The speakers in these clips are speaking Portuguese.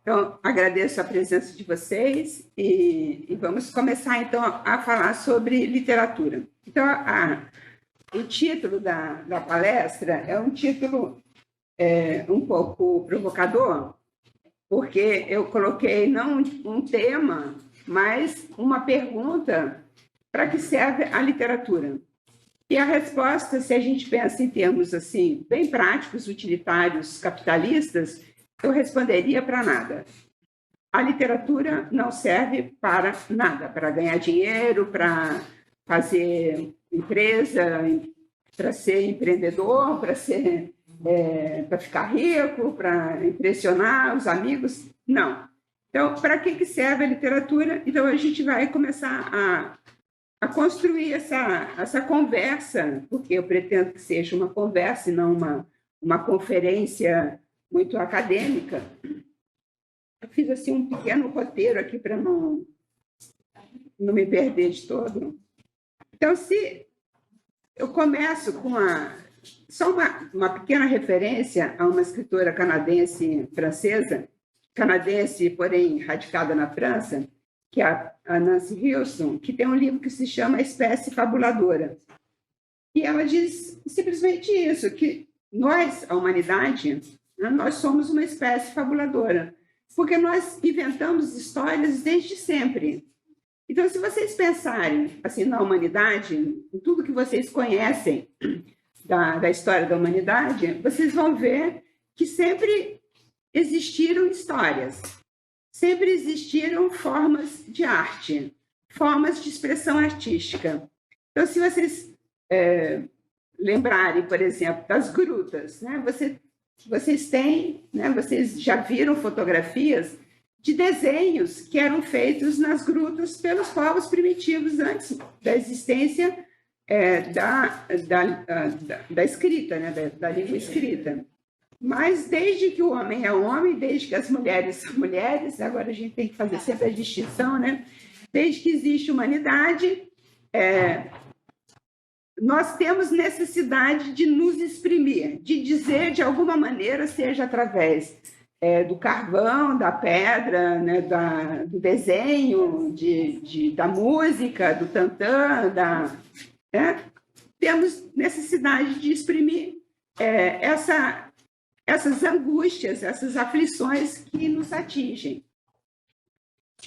Então, agradeço a presença de vocês e vamos começar, então, a falar sobre literatura. Então, o título da palestra é um título um pouco provocador, porque eu coloquei não um tema, mas uma pergunta: para que serve a literatura? E a resposta, se a gente pensa em termos assim, bem práticos, utilitários, capitalistas, eu responderia: para nada. A literatura não serve para nada, para ganhar dinheiro, para fazer empresa, para ser empreendedor, para ficar rico, para impressionar os amigos. Não. Então, para que serve a literatura? Então, a gente vai começar a construir essa conversa, porque eu pretendo que seja uma conversa e não uma conferência muito acadêmica. Eu fiz assim um pequeno roteiro aqui para não me perder de todo. Então, se eu começo com só uma pequena referência a uma escritora canadense, porém radicada na França, que é a Nancy Houston, que tem um livro que se chama A Espécie Fabuladora. E ela diz simplesmente isso, que nós, a humanidade, nós somos uma espécie fabuladora, porque nós inventamos histórias desde sempre. Então, se vocês pensarem assim na humanidade, em tudo que vocês conhecem da história da humanidade, vocês vão ver que sempre existiram histórias, sempre existiram formas de arte, formas de expressão artística. Então, se vocês lembrarem, por exemplo, das grutas, né? Vocês têm, né? Vocês já viram fotografias de desenhos que eram feitos nas grutas pelos povos primitivos antes da existência da escrita, né? da língua escrita. Mas desde que o homem é homem, desde que as mulheres são mulheres, agora a gente tem que fazer sempre a distinção, né? Desde que existe humanidade, nós temos necessidade de nos exprimir, de dizer de alguma maneira, seja através do carvão, da pedra, né, do desenho, da música, do tantã, temos necessidade de exprimir essas angústias, essas aflições que nos atingem.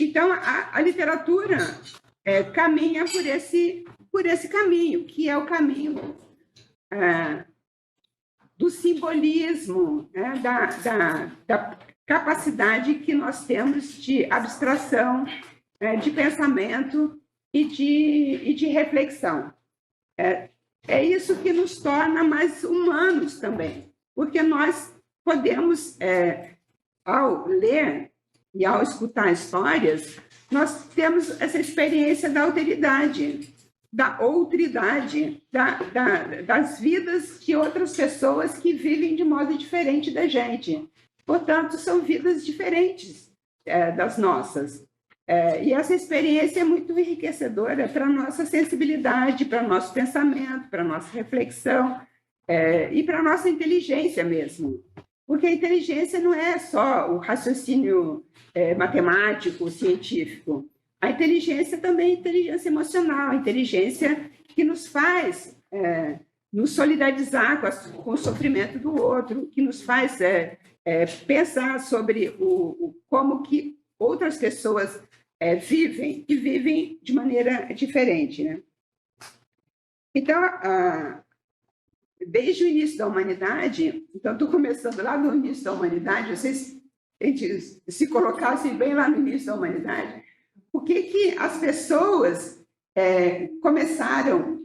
Então, a literatura caminha por esse caminho, que é o caminho do simbolismo, né, da capacidade que nós temos de abstração, de pensamento e de reflexão. É isso que nos torna mais humanos também, porque nós podemos, ao ler e ao escutar histórias, nós temos essa experiência da alteridade, da outridade, das vidas de outras pessoas que vivem de modo diferente da gente. Portanto, são vidas diferentes das nossas. E essa experiência é muito enriquecedora para a nossa sensibilidade, para o nosso pensamento, para a nossa reflexão e para a nossa inteligência mesmo. Porque a inteligência não é só o raciocínio matemático, científico. A inteligência também é inteligência emocional, a inteligência que nos faz nos solidarizar com o sofrimento do outro, que nos faz pensar sobre como que outras pessoas vivem e vivem de maneira diferente, né? Então, desde o início da humanidade, então estou começando lá no início da humanidade, vocês se colocassem bem lá no início da humanidade, por que as pessoas começaram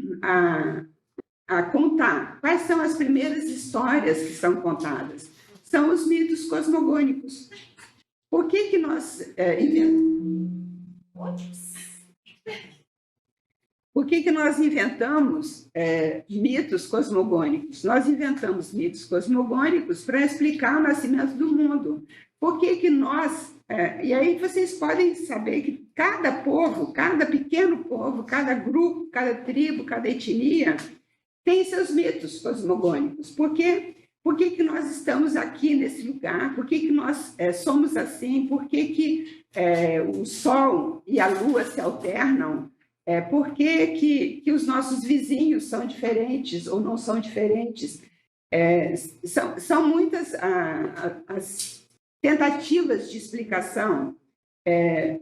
a contar? Quais são as primeiras histórias que são contadas? São os mitos cosmogônicos. Por que nós Por que nós inventamos mitos cosmogônicos? Nós inventamos mitos cosmogônicos para explicar o nascimento do mundo. Por que nós... e aí vocês podem saber que cada povo, cada pequeno povo, cada grupo, cada tribo, cada etnia tem seus mitos cosmogônicos. Por quê? por que nós estamos aqui nesse lugar, por que nós somos assim, por que o Sol e a Lua se alternam, por que os nossos vizinhos são diferentes ou não são diferentes. São muitas as tentativas de explicação,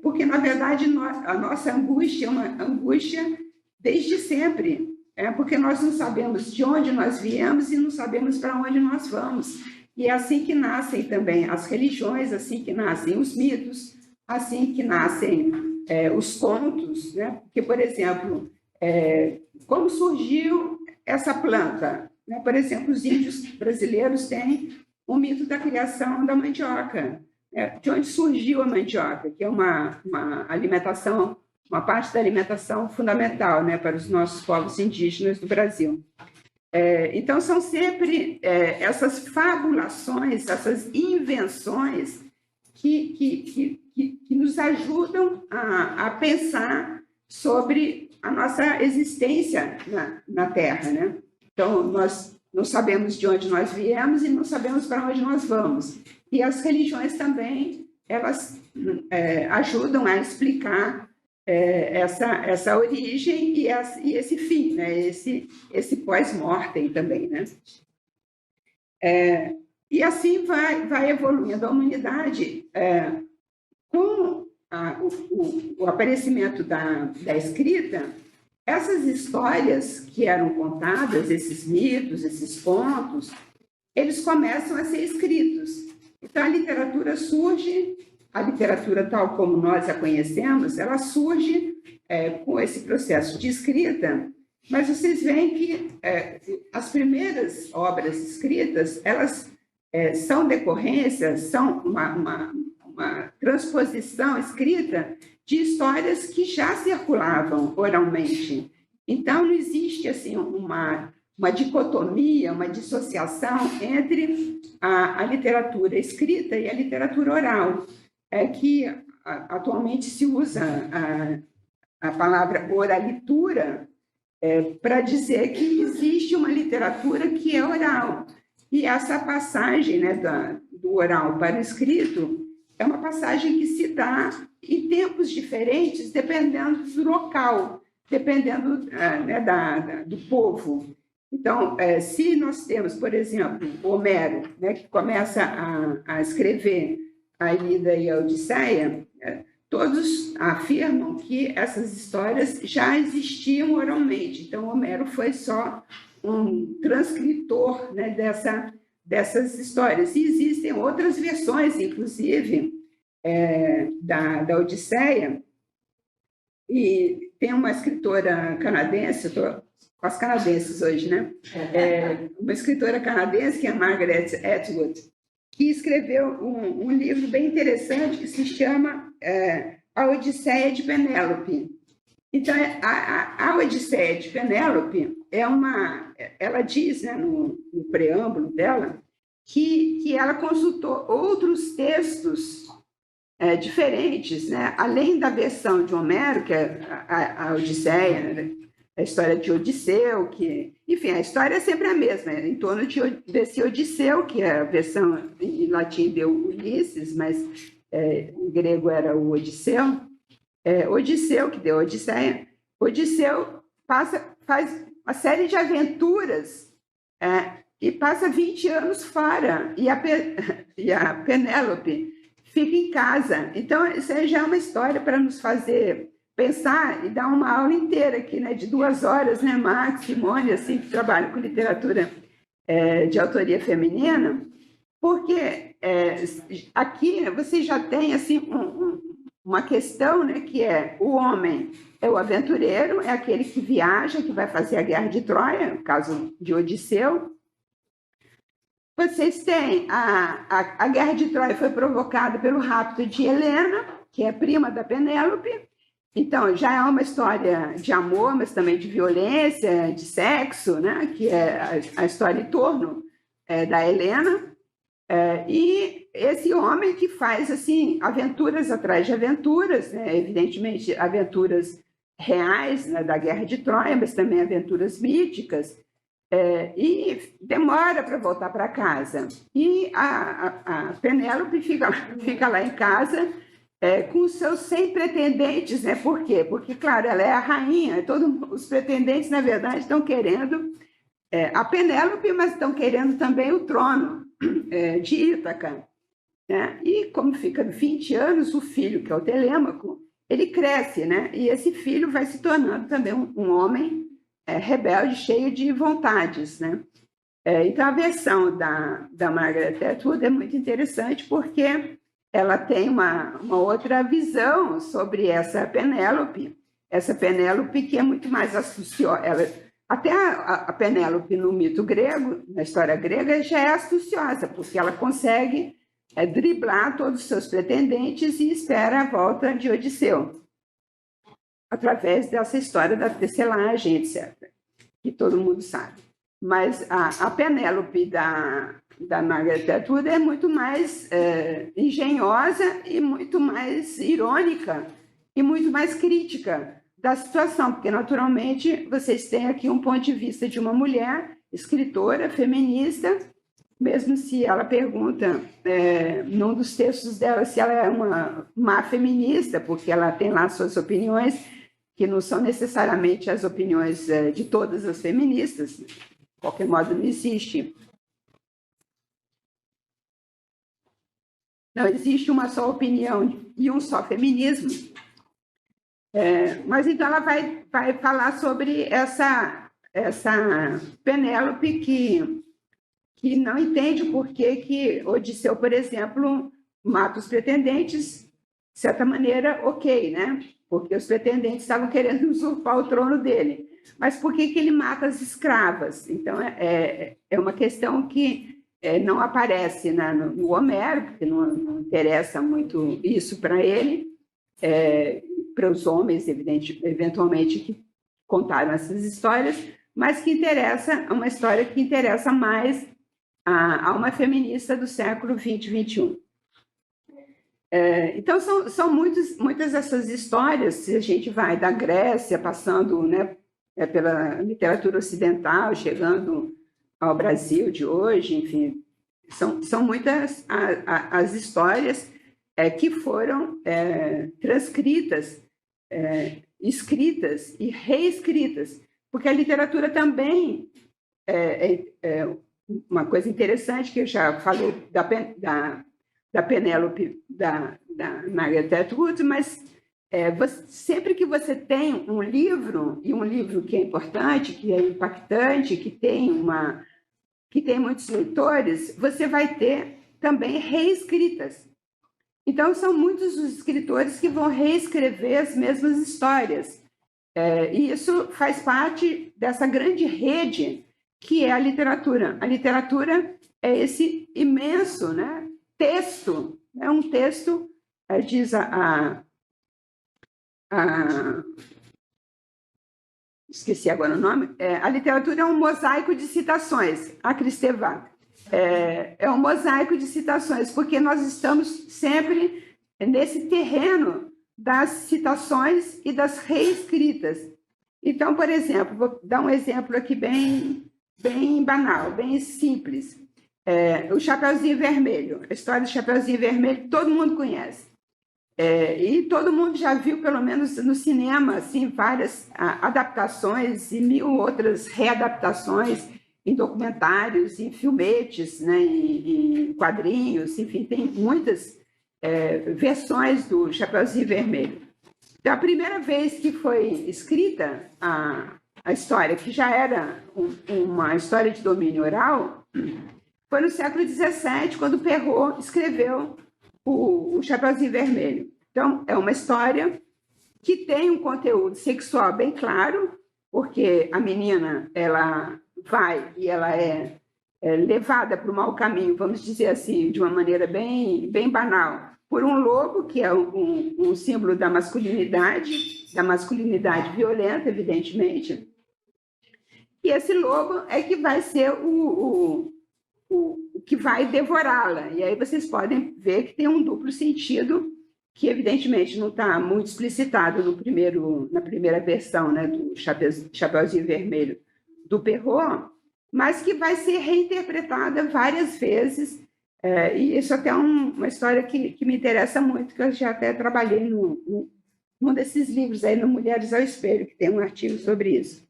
porque, na verdade, a nossa angústia é uma angústia desde sempre, porque nós não sabemos de onde nós viemos e não sabemos para onde nós vamos. E é assim que nascem também as religiões, assim que nascem os mitos, assim que nascem os contos, né? Porque, por exemplo, como surgiu essa planta? Né? Por exemplo, os índios brasileiros têm o mito da criação da mandioca. De onde surgiu a mandioca, que é uma alimentação, uma parte da alimentação fundamental, né, para os nossos povos indígenas do Brasil. Então, são sempre essas fabulações, essas invenções que nos ajudam a pensar sobre a nossa existência na Terra, né? Então, nós não sabemos de onde nós viemos e não sabemos para onde nós vamos. E as religiões também, elas ajudam a explicar essa origem e esse fim, né? esse pós-mortem também, né? E assim vai evoluindo a humanidade. Com o aparecimento da escrita, essas histórias que eram contadas, esses mitos, esses contos, eles começam a ser escritos. Então, a literatura surge, a literatura tal como nós a conhecemos, ela surge com esse processo de escrita, mas vocês veem que as primeiras obras escritas, elas são decorrências, são uma transposição escrita de histórias que já circulavam oralmente. Então, não existe assim, uma dicotomia, uma dissociação entre a literatura escrita e a literatura oral, que atualmente se usa a palavra oralitura para dizer que existe uma literatura que é oral. E essa passagem, né, do oral para o escrito é uma passagem que se dá em tempos diferentes, dependendo do local, dependendo do povo. Então, se nós temos, por exemplo, Homero, né, que começa a escrever a Ilíada e a Odisseia, todos afirmam que essas histórias já existiam oralmente. Então, Homero foi só um transcritor, né, dessas histórias. E existem outras versões, inclusive, da Odisseia. E tem uma escritora canadense, estou com as canadenses hoje, né? Uma escritora canadense, que é a Margaret Atwood, que escreveu um livro bem interessante que se chama A Odisseia de Penélope. Então, a Odisseia de Penélope ela diz, né, no preâmbulo dela, que ela consultou outros textos diferentes, né? Além da versão de Homero, que é a Odisseia, né? A história de Odisseu, enfim, a história é sempre a mesma, em torno desse Odisseu, que é a versão em latim deu Ulisses, mas em grego era o Odisseu. Odisseu, que deu Odisseia. Odisseu faz uma série de aventuras e passa 20 anos fora, e a Penélope fica em casa. Então, isso aí já é uma história para nos fazer pensar e dar uma aula inteira aqui, né, de 2 horas, né, Max, Simone, assim, que trabalham com literatura de autoria feminina, porque aqui você já tem assim, uma questão, né, que o homem é o aventureiro, é aquele que viaja, que vai fazer a guerra de Troia, no caso de Odisseu. Vocês têm a guerra de Troia foi provocada pelo rapto de Helena, que é prima da Penélope. Então, já é uma história de amor, mas também de violência, de sexo, né? Que é a história em torno da Helena. E esse homem que faz assim aventuras atrás de aventuras, né? Evidentemente, aventuras reais, né, da Guerra de Troia, mas também aventuras míticas. E demora para voltar para casa. E a Penélope fica lá em casa com os seus 100 pretendentes, né? Por quê? Porque, claro, ela é a rainha, os pretendentes, na verdade, estão querendo a Penélope, mas estão querendo também o trono de Ítaca. Né? E como fica 20 anos, o filho, que é o Telêmaco, ele cresce, né? E esse filho vai se tornando também um homem rebelde, cheio de vontades, né? Então, a versão da Margaret Atwood é muito interessante porque ela tem uma outra visão sobre essa Penélope que é muito mais astuciosa. Até a Penélope no mito grego, na história grega, já é astuciosa, porque ela consegue driblar todos os seus pretendentes e espera a volta de Odisseu, através dessa história da tecelagem, etc., que todo mundo sabe. Mas a Penélope da Margaret Atwood é muito mais engenhosa e muito mais irônica e muito mais crítica da situação, porque, naturalmente, vocês têm aqui um ponto de vista de uma mulher escritora, feminista, mesmo se ela pergunta, num dos textos dela, se ela é uma má feminista, porque ela tem lá suas opiniões, que não são necessariamente as opiniões de todas as feministas, de qualquer modo não existe. Não existe uma só opinião e um só feminismo. Mas então ela vai falar sobre essa Penélope que não entende por que Odisseu, por exemplo, mata os pretendentes, de certa maneira, ok, né? Porque os pretendentes estavam querendo usurpar o trono dele. Mas por que ele mata as escravas? Então, é uma questão que não aparece no Homero, porque não interessa muito isso para ele, para os homens, eventualmente, que contaram essas histórias, mas que interessa, uma história que interessa mais a uma feminista do século XX e XXI. Então, são muitas dessas histórias, se a gente vai da Grécia, passando, né, pela literatura ocidental, chegando ao Brasil de hoje, enfim, são muitas as histórias que foram transcritas, escritas e reescritas, porque a literatura também uma coisa interessante que eu já falei da Penélope, da Margaret Atwood, mas sempre que você tem um livro, e um livro que é importante, que é impactante, que tem muitos leitores, você vai ter também reescritas. Então, são muitos os escritores que vão reescrever as mesmas histórias. E isso faz parte dessa grande rede que é a literatura. A literatura é esse imenso, né, texto, é um texto, diz esqueci agora o nome, a literatura é um mosaico de citações, a Kristeva. É um mosaico de citações, porque nós estamos sempre nesse terreno das citações e das reescritas. Então, por exemplo, vou dar um exemplo aqui bem banal, bem simples. O Chapeuzinho Vermelho, a história do Chapeuzinho Vermelho, todo mundo conhece. E todo mundo já viu, pelo menos no cinema, assim, várias adaptações e 1000 outras readaptações em documentários, em filmetes, né, em quadrinhos, enfim, tem muitas versões do Chapeuzinho Vermelho. Então, a primeira vez que foi escrita a história, que já era uma história de domínio oral, foi no século XVII, quando Perrault escreveu o Chapeuzinho Vermelho. Então, é uma história que tem um conteúdo sexual bem claro, porque a menina ela vai e ela é levada para o mau caminho, vamos dizer assim, de uma maneira bem banal, por um lobo, que é um símbolo da masculinidade violenta, evidentemente. E esse lobo é que vai ser o que vai devorá-la. E aí vocês podem ver que tem um duplo sentido, que evidentemente não está muito explicitado na primeira versão, né, do Chapeuzinho Vermelho do Perrault, mas que vai ser reinterpretada várias vezes. E isso até é uma história que me interessa muito, que eu já até trabalhei num desses livros aí, no Mulheres ao Espelho, que tem um artigo sobre isso.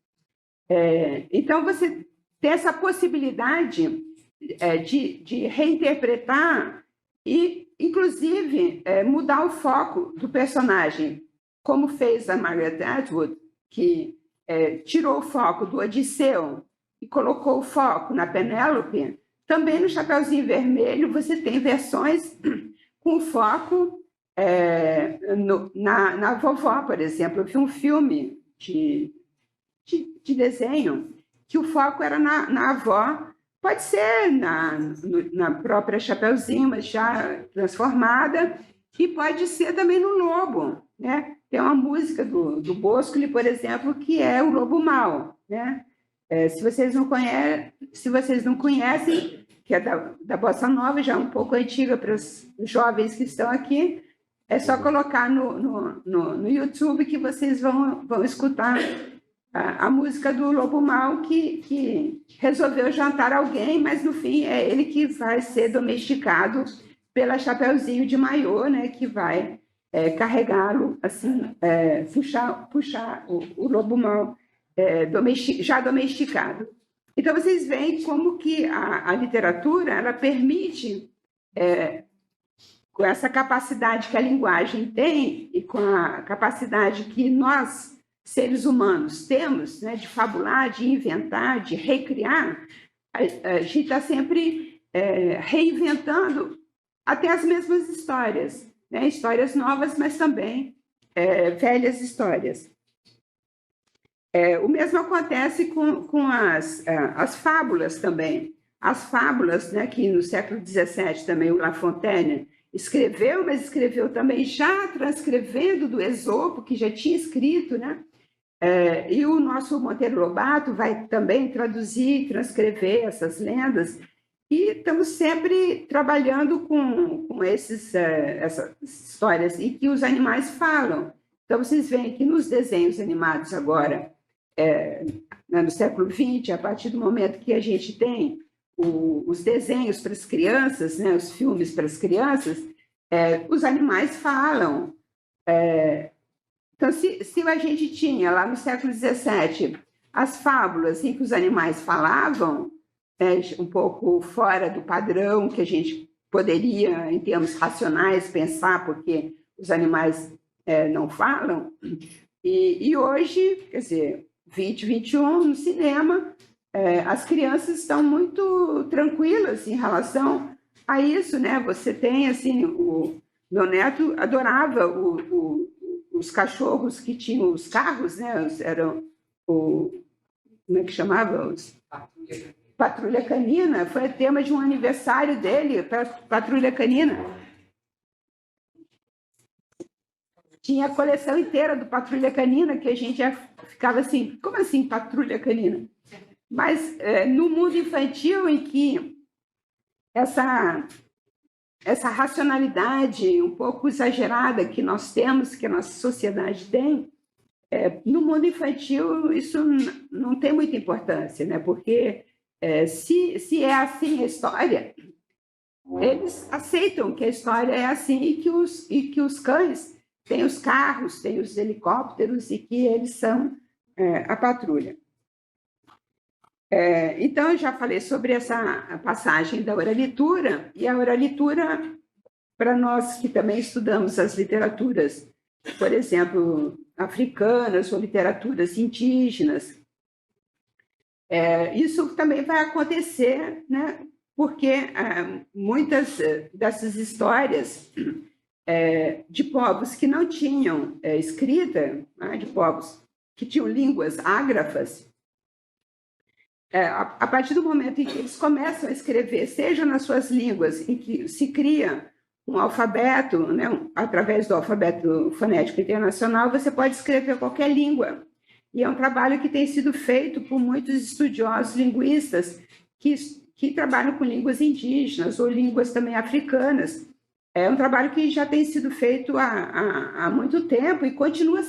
Então, você tem essa possibilidade de reinterpretar e, inclusive, mudar o foco do personagem, como fez a Margaret Atwood, que tirou o foco do Odisseu e colocou o foco na Penélope. Também no Chapeuzinho Vermelho você tem versões com foco na vovó, por exemplo. Eu vi um filme de desenho que o foco era na avó, pode ser na própria Chapeuzinho, mas já transformada, e pode ser também no lobo, né? Tem uma música do Boscoli, por exemplo, que é o Lobo Mau, né? Se vocês não conhecem, que é da Bossa Nova, já um pouco antiga para os jovens que estão aqui, é só colocar no YouTube que vocês vão escutar a música do Lobo Mau, que resolveu jantar alguém, mas no fim é ele que vai ser domesticado pela Chapeuzinho de Maiô, né, que vai carregá-lo, assim, puxar o Lobo Mau já domesticado. Então, vocês veem como que a literatura ela permite, com essa capacidade que a linguagem tem e com a capacidade que nós, seres humanos, temos, né, de fabular, de inventar, de recriar, a gente está sempre reinventando até as mesmas histórias, né? Histórias novas, mas também velhas histórias. O mesmo acontece com as fábulas também. As fábulas, né, que no século XVII também o La Fontaine escreveu, mas escreveu também já transcrevendo do Esopo, que já tinha escrito, né? E o nosso Monteiro Lobato vai também traduzir e transcrever essas lendas, e estamos sempre trabalhando com essas histórias e que os animais falam. Então, vocês veem que nos desenhos animados agora, no século XX, a partir do momento que a gente tem os desenhos para as crianças, né, os filmes para as crianças, os animais falam. Então, se a gente tinha lá no século XVII as fábulas em que os animais falavam, um pouco fora do padrão que a gente poderia, em termos racionais, pensar, porque os animais não falam, e hoje, quer dizer, 2021, no cinema, as crianças estão muito tranquilas em relação a isso, né? Você tem, assim, o meu neto adorava os cachorros que tinham os carros, né? Eram como é que chamava? Patrulha Canina. Foi tema de um aniversário dele, Patrulha Canina. Tinha a coleção inteira do Patrulha Canina, que a gente já ficava assim, como assim Patrulha Canina? Mas no mundo infantil, em que essa racionalidade um pouco exagerada que nós temos, que a nossa sociedade tem, no mundo infantil isso não tem muita importância, né? Porque se é assim a história, eles aceitam que a história é assim e que os cães têm os carros, têm os helicópteros e que eles são a patrulha. Então, eu já falei sobre essa passagem da oralitura, e a oralitura, para nós que também estudamos as literaturas, por exemplo, africanas ou literaturas indígenas, isso também vai acontecer, né? Porque muitas dessas histórias de povos que não tinham escrita, né? De povos que tinham línguas ágrafas, a partir do momento em que eles começam a escrever, seja nas suas línguas, em que se cria um alfabeto, né, através do alfabeto fonético internacional, você pode escrever qualquer língua. E é um trabalho que tem sido feito por muitos estudiosos linguistas que trabalham com línguas indígenas ou línguas também africanas. É um trabalho que já tem sido feito há muito tempo e continua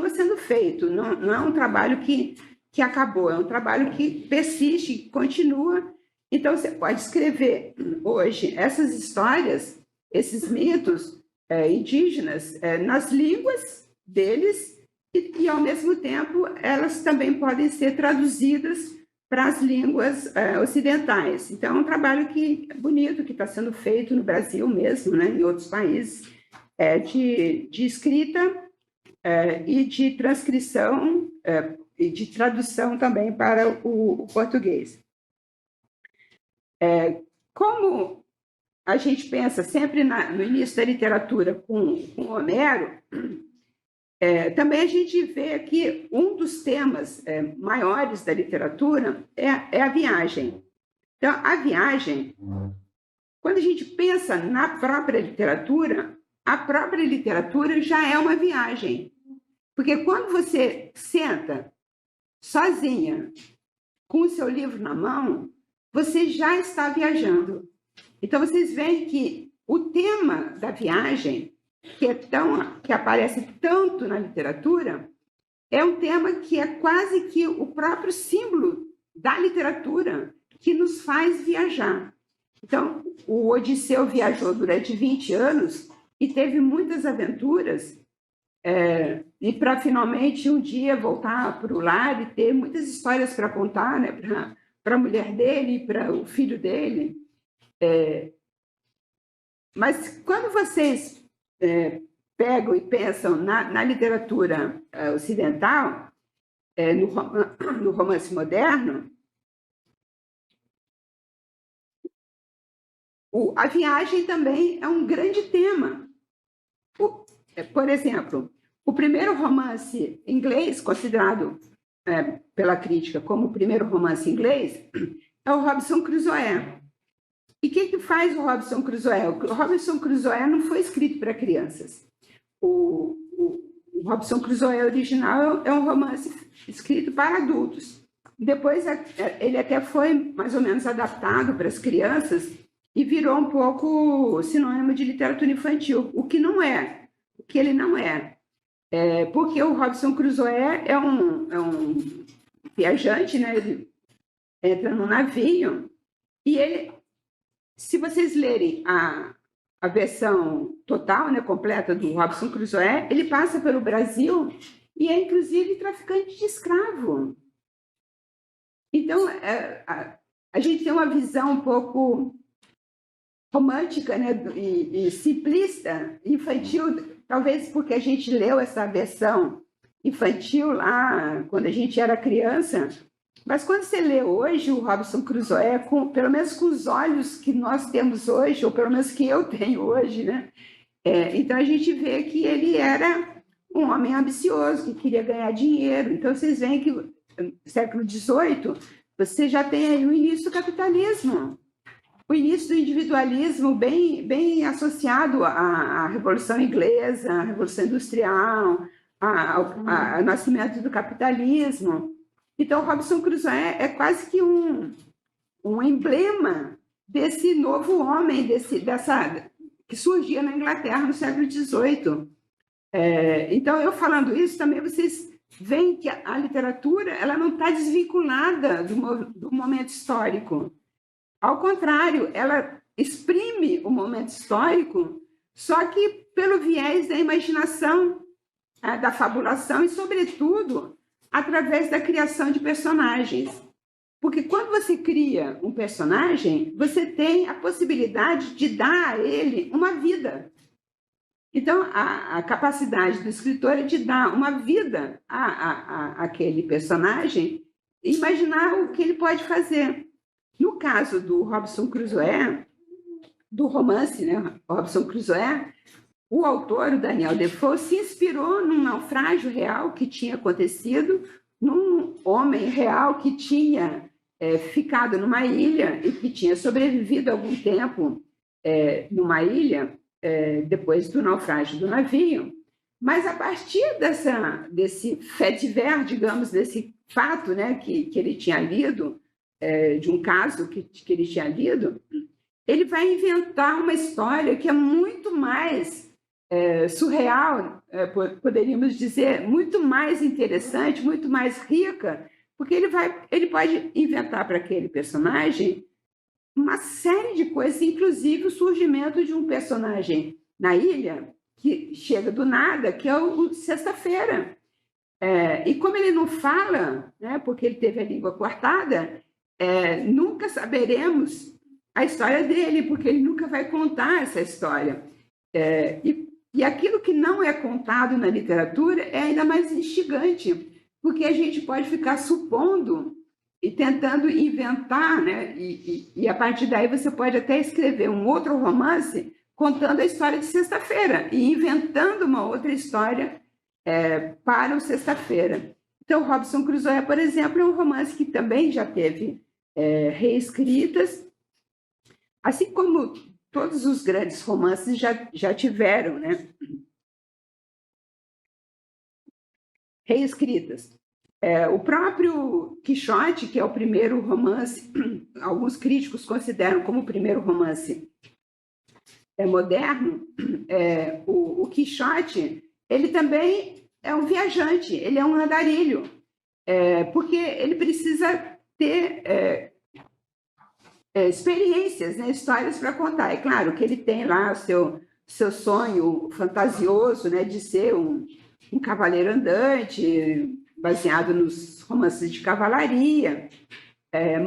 sendo feito. Não é um trabalho que que acabou, é um trabalho que persiste, que continua. Então, você pode escrever hoje essas histórias, esses mitos indígenas, nas línguas deles, e, ao mesmo tempo, elas também podem ser traduzidas para as línguas ocidentais. Então, é um trabalho que é bonito, que está sendo feito no Brasil mesmo, né, em outros países, de escrita e de transcrição e de tradução também para o português. Como a gente pensa sempre no início da literatura com Homero, também a gente vê que um dos temas maiores da literatura é a viagem. Então, a viagem, quando a gente pensa na própria literatura, a própria literatura já é uma viagem. Porque quando você senta sozinha, com o seu livro na mão, você já está viajando. Então, vocês veem que o tema da viagem, que aparece tanto na literatura, é um tema que é quase que o próprio símbolo da literatura que nos faz viajar. Então, o Odisseu viajou durante 20 anos e teve muitas aventuras, e para finalmente um dia voltar para o lar e ter muitas histórias para contar, né, para a mulher dele e para o filho dele. Mas quando vocês pegam e pensam na literatura ocidental, no romance moderno, a viagem também é um grande tema. Por exemplo, o primeiro romance inglês, considerado pela crítica como o primeiro romance inglês, é o Robinson Crusoe. E o que faz o Robinson Crusoe? O Robinson Crusoe não foi escrito para crianças. O Robinson Crusoe original é um romance escrito para adultos. Depois ele até foi mais ou menos adaptado para as crianças e virou um pouco sinônimo de literatura infantil, o que não é. O que ele não é. Porque o Robinson Crusoe é um viajante, né? Ele entra num navio e ele, se vocês lerem a versão total, né, completa do Robinson Crusoe, ele passa pelo Brasil e é, inclusive, traficante de escravo. Então, a gente tem uma visão um pouco romântica, né, e simplista, infantil, talvez porque a gente leu essa versão infantil lá quando a gente era criança, mas quando você lê hoje o Robinson Crusoe, pelo menos com os olhos que nós temos hoje, ou pelo menos que eu tenho hoje, né? Então a gente vê que ele era um homem ambicioso, que queria ganhar dinheiro. Então vocês veem que no século XVIII você já tem aí o início do capitalismo, o início do individualismo bem associado à Revolução Inglesa, à Revolução Industrial, ao nascimento do capitalismo. Então, Robinson Crusoe é quase que um emblema desse novo homem, que surgia na Inglaterra no século XVIII. Então, eu falando isso, também vocês veem que a literatura ela não está desvinculada do momento histórico. Ao contrário, ela exprime o momento histórico, só que pelo viés da imaginação, da fabulação e, sobretudo, através da criação de personagens. Porque quando você cria um personagem, você tem a possibilidade de dar a ele uma vida. Então, a capacidade do escritor é de dar uma vida àquele personagem e imaginar o que ele pode fazer. No caso do Robinson Crusoe, do romance, né, Robinson Crusoe, o autor, o Daniel Defoe, se inspirou num naufrágio real que tinha acontecido, num homem real que tinha ficado numa ilha e que tinha sobrevivido algum tempo numa ilha depois do naufrágio do navio. Mas a partir desse fait divers, digamos, desse fato, né, que ele tinha lido, de um caso que ele tinha lido, ele vai inventar uma história que é muito mais surreal, poderíamos dizer, muito mais interessante, muito mais rica Porque ele pode inventar para aquele personagem uma série de coisas, inclusive o surgimento de um personagem na ilha que chega do nada, que é o Sexta-feira. E como ele não fala, né, porque ele teve a língua cortada, nunca saberemos a história dele, porque ele nunca vai contar essa história. E aquilo que não é contado na literatura é ainda mais instigante, porque a gente pode ficar supondo e tentando inventar, né? E a partir daí você pode até escrever um outro romance contando a história de Sexta-feira e inventando uma outra história para o Sexta-feira. Então, Robinson Crusoe, por exemplo, é um romance que também já teve reescritas, assim como todos os grandes romances já tiveram, né, reescritas. O próprio Quixote, que é o primeiro romance, alguns críticos consideram como o primeiro romance moderno, o Quixote, ele também é um viajante, ele é um andarilho, porque ele precisa ter experiências, né, histórias para contar. É claro que ele tem lá o seu sonho fantasioso, né, de ser um cavaleiro andante, baseado nos romances de cavalaria,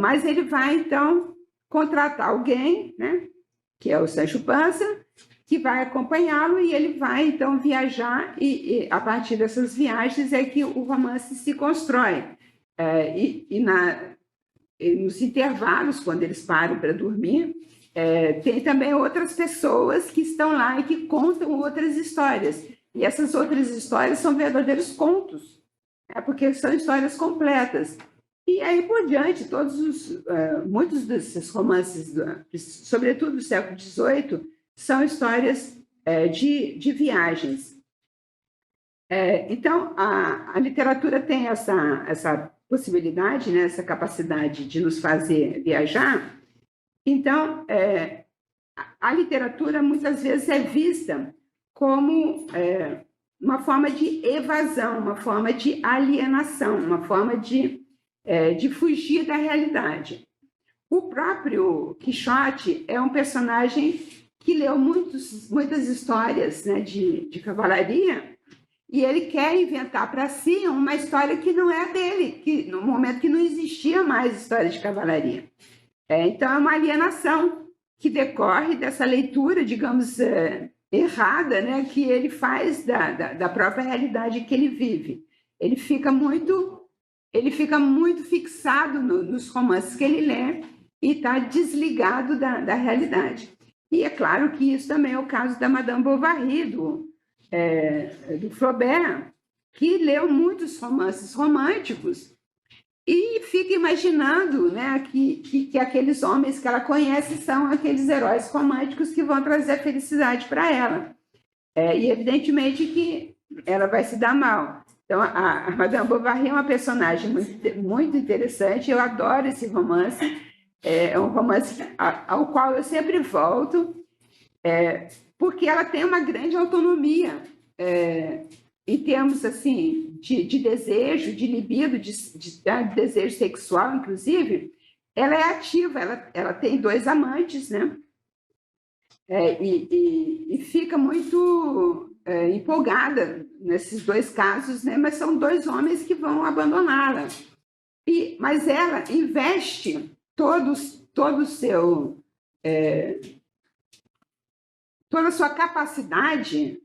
mas ele vai, então, contratar alguém, né, que é o Sancho Panza, que vai acompanhá-lo e ele vai, então, viajar e a partir dessas viagens é que o romance se constrói. Nos intervalos, quando eles param para dormir, tem também outras pessoas que estão lá e que contam outras histórias. E essas outras histórias são verdadeiros contos, porque são histórias completas. E aí por diante, muitos desses romances, sobretudo do século XVIII, são histórias de viagens. Então, a literatura tem essa possibilidade, né, essa capacidade de nos fazer viajar. Então, a literatura muitas vezes é vista como uma forma de evasão, uma forma de alienação, uma forma de fugir da realidade. O próprio Quixote é um personagem que leu muitas histórias, né, de cavalaria, e ele quer inventar para si uma história que não é dele, que no momento que não existia mais história de cavalaria. Então, é uma alienação que decorre dessa leitura, digamos, errada, né, que ele faz da própria realidade que ele vive. Ele fica muito fixado nos romances que ele lê e está desligado da realidade. E é claro que isso também é o caso da Madame Bovary, do Flaubert, que leu muitos romances românticos e fica imaginando, né, que aqueles homens que ela conhece são aqueles heróis românticos que vão trazer felicidade para ela. E evidentemente que ela vai se dar mal. Então, a Madame Bovary é uma personagem muito, muito interessante, eu adoro esse romance, é um romance ao qual eu sempre volto, porque ela tem uma grande autonomia em termos assim, de desejo, de libido, de desejo sexual, inclusive. Ela é ativa, ela tem 2 amantes, né? E fica muito empolgada nesses 2 casos, né? Mas são 2 homens que vão abandoná-la. Mas ela investe toda a sua capacidade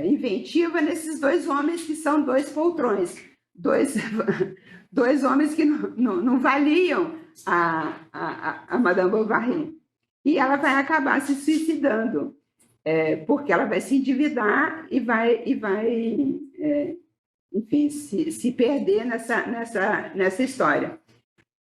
inventiva nesses 2 homens que são 2 poltrões, dois homens que não valiam a Madame Bovary. E ela vai acabar se suicidando, porque ela vai se endividar e vai enfim, se perder nessa história.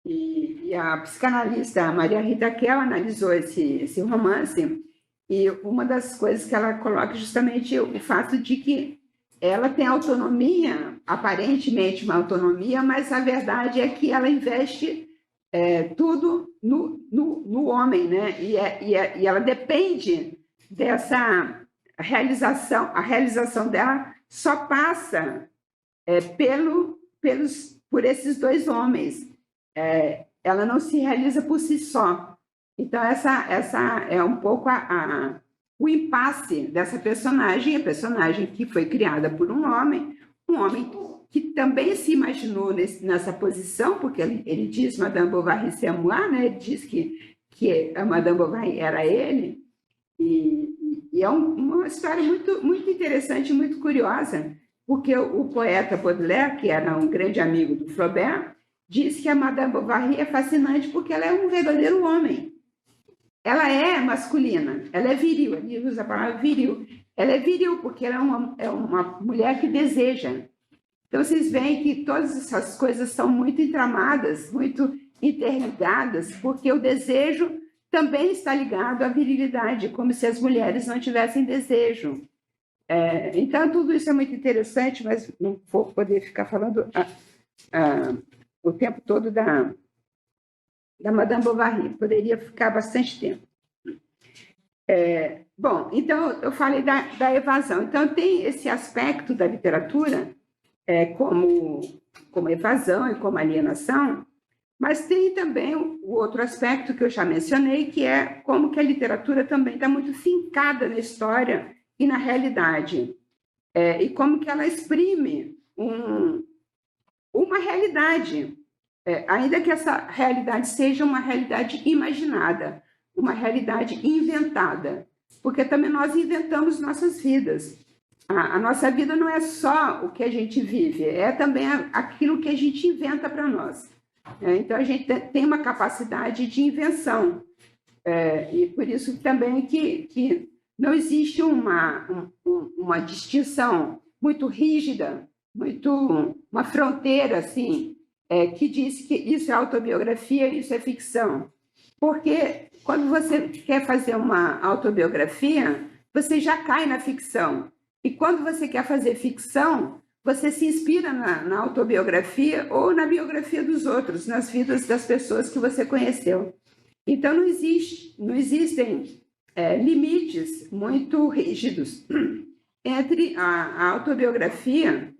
E a psicanalista Maria Rita Kell analisou esse romance, e uma das coisas que ela coloca é justamente o fato de que ela tem autonomia, aparentemente uma autonomia, mas a verdade é que ela investe tudo no homem, né? E ela depende dessa realização. A realização dela só passa por esses dois homens. Ela não se realiza por si só. Então, essa é um pouco o impasse dessa personagem, a personagem que foi criada por um homem que também se imaginou nessa posição, porque ele diz Madame Bovary c'est moi, né? Ele diz que a Madame Bovary era ele, e é uma história muito, muito interessante, muito curiosa, porque o poeta Baudelaire, que era um grande amigo do Flaubert, diz que a Madame Bovary é fascinante porque ela é um verdadeiro homem. Ela é masculina, ela é viril, ele usa a palavra viril. Ela é viril porque ela é uma mulher que deseja. Então, vocês veem que todas essas coisas são muito entramadas, muito interligadas, porque o desejo também está ligado à virilidade, como se as mulheres não tivessem desejo. Então, tudo isso é muito interessante, mas não vou poder ficar falando o tempo todo da Madame Bovary, poderia ficar bastante tempo. Bom, então, eu falei da evasão. Então, tem esse aspecto da literatura como evasão e como alienação, mas tem também o outro aspecto que eu já mencionei, que é como que a literatura também está muito fincada na história e na realidade, e como que ela exprime uma realidade, ainda que essa realidade seja uma realidade imaginada, uma realidade inventada, porque também nós inventamos nossas vidas. A nossa vida não é só o que a gente vive, é também aquilo que a gente inventa para nós. Então, a gente tem uma capacidade de invenção, e por isso também que não existe uma distinção muito rígida, uma fronteira assim, que diz que isso é autobiografia, isso é ficção. Porque quando você quer fazer uma autobiografia, você já cai na ficção. E quando você quer fazer ficção, você se inspira na autobiografia ou na biografia dos outros, nas vidas das pessoas que você conheceu. Então, não existem limites muito rígidos entre a autobiografia,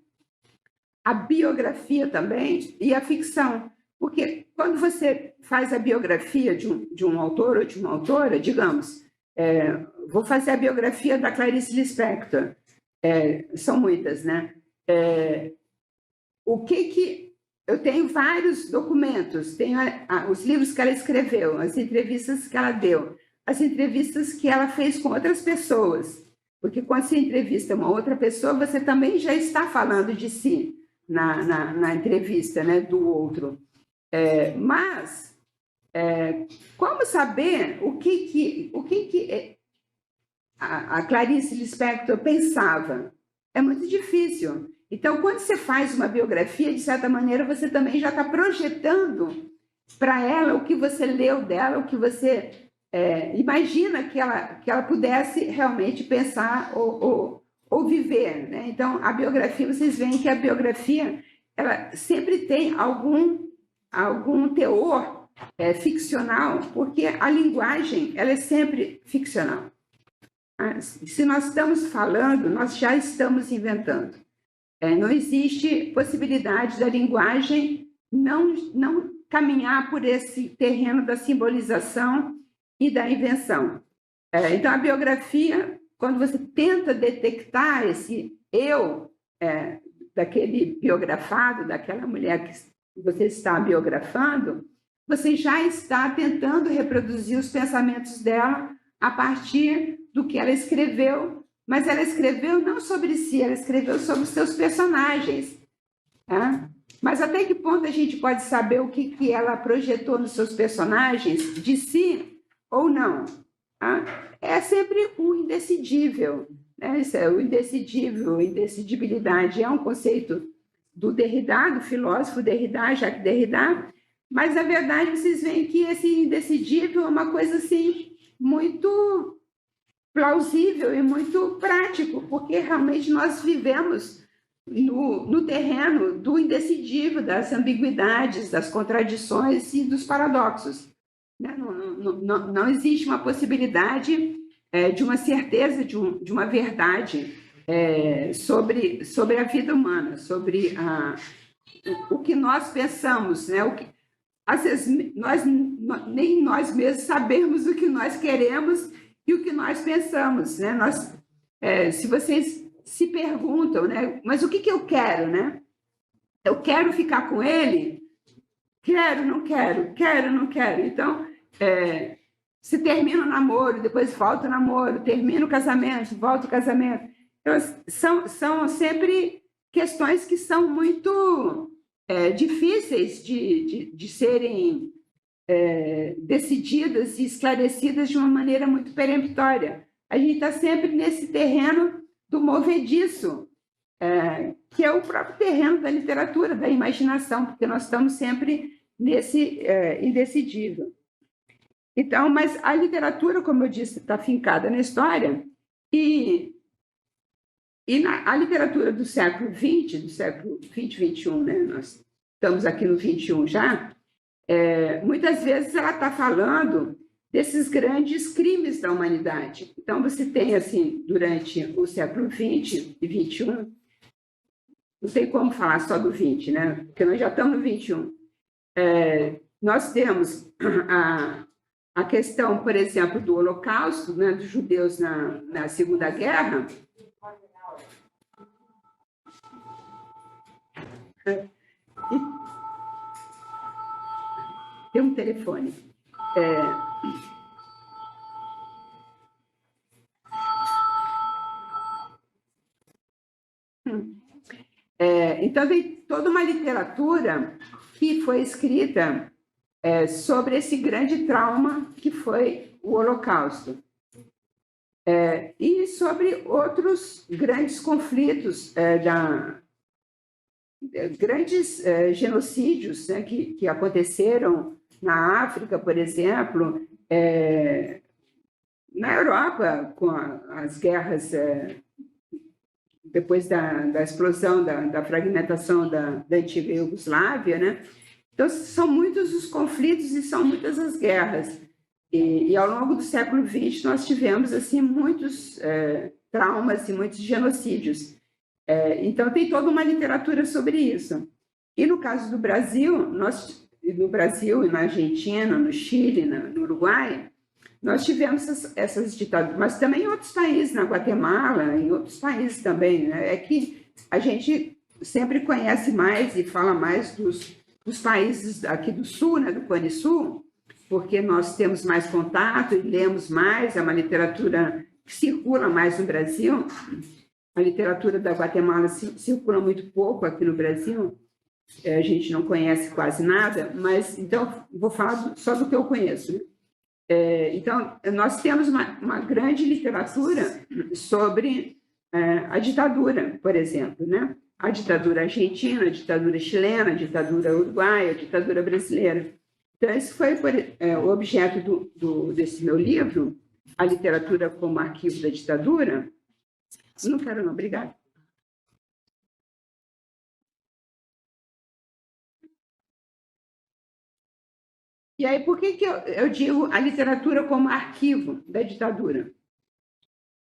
a biografia também e a ficção. Porque quando você faz a biografia de um autor ou de uma autora, digamos, vou fazer a biografia da Clarice Lispector, são muitas, né? Eu tenho vários documentos, tenho os livros que ela escreveu, as entrevistas que ela deu, as entrevistas que ela fez com outras pessoas, porque quando você entrevista uma outra pessoa, você também já está falando de si na entrevista, né, do outro. Mas como saber o que a Clarice Lispector pensava? É muito difícil. Então, quando você faz uma biografia, de certa maneira, você também já está projetando para ela o que você leu dela, o que você imagina que ela pudesse realmente pensar ou viver, né? Então, a biografia, vocês veem que a biografia ela sempre tem algum teor ficcional, porque a linguagem ela é sempre ficcional. Se nós estamos falando, nós já estamos inventando. Não existe possibilidade da linguagem não caminhar por esse terreno da simbolização e da invenção. Então, a biografia, quando você tenta detectar esse eu daquele biografado, daquela mulher que você está biografando, você já está tentando reproduzir os pensamentos dela a partir do que ela escreveu, mas ela escreveu não sobre si, ela escreveu sobre os seus personagens. Mas até que ponto a gente pode saber o que ela projetou nos seus personagens, de si ou não? É sempre o indecidível, né? Isso é o indecidível, indecidibilidade é um conceito do Derrida, do filósofo Derrida, Jacques Derrida, mas, na verdade, vocês veem que esse indecidível é uma coisa assim, muito plausível e muito prático, porque realmente nós vivemos no terreno do indecidível, das ambiguidades, das contradições e dos paradoxos. Não existe uma possibilidade de uma certeza, de uma verdade sobre a vida humana, sobre o que nós pensamos, né? Às vezes nem nós mesmos sabemos o que nós queremos e o que nós pensamos, né? Se vocês se perguntam, né? Mas o que eu quero, né? Eu quero ficar com ele? Quero, não quero, quero, não quero. Então, se termina o namoro, depois volta o namoro, termina o casamento, volta o casamento. Então, são sempre questões que são muito difíceis de serem decididas e esclarecidas de uma maneira muito peremptória. A gente está sempre nesse terreno do movediço, que é o próprio terreno da literatura, da imaginação, porque nós estamos sempre nesse indecidível. Então, mas a literatura, como eu disse, está fincada na história, e a literatura do século XX, do século XX, XXI, né? Nós estamos aqui no XXI já, muitas vezes ela está falando desses grandes crimes da humanidade. Então, você tem, assim, durante o século XX e XXI, não tem como falar só do XX, né? Porque nós já estamos no XXI. Nós temos a questão, por exemplo, do Holocausto, né, dos judeus na Segunda Guerra. Tem um telefone. Então, tem toda uma literatura que foi escrita sobre esse grande trauma que foi o Holocausto. E sobre outros grandes conflitos, grandes genocídios, né, que aconteceram na África, por exemplo, na Europa, com as guerras, depois da explosão, da fragmentação da antiga Iugoslávia, né? Então, são muitos os conflitos e são muitas as guerras. E ao longo do século XX, nós tivemos assim, muitos traumas e muitos genocídios. Então, tem toda uma literatura sobre isso. E no caso do Brasil, no Brasil e na Argentina, no Chile, no Uruguai, nós tivemos essas ditaduras, mas também em outros países, na Guatemala, em outros países também, né? É que a gente sempre conhece mais e fala mais dos países aqui do Sul, né, do Cone Sul, porque nós temos mais contato e lemos mais, é uma literatura que circula mais no Brasil. A literatura da Guatemala circula muito pouco aqui no Brasil, a gente não conhece quase nada, mas então vou falar só do que eu conheço, né? Então, nós temos uma grande literatura sobre a ditadura, por exemplo, né? A ditadura argentina, a ditadura chilena, a ditadura uruguaia, a ditadura brasileira. Então, esse foi o objeto desse meu livro, A Literatura como Arquivo da Ditadura. Não quero, não, obrigada. E aí, por que eu digo a literatura como arquivo da ditadura?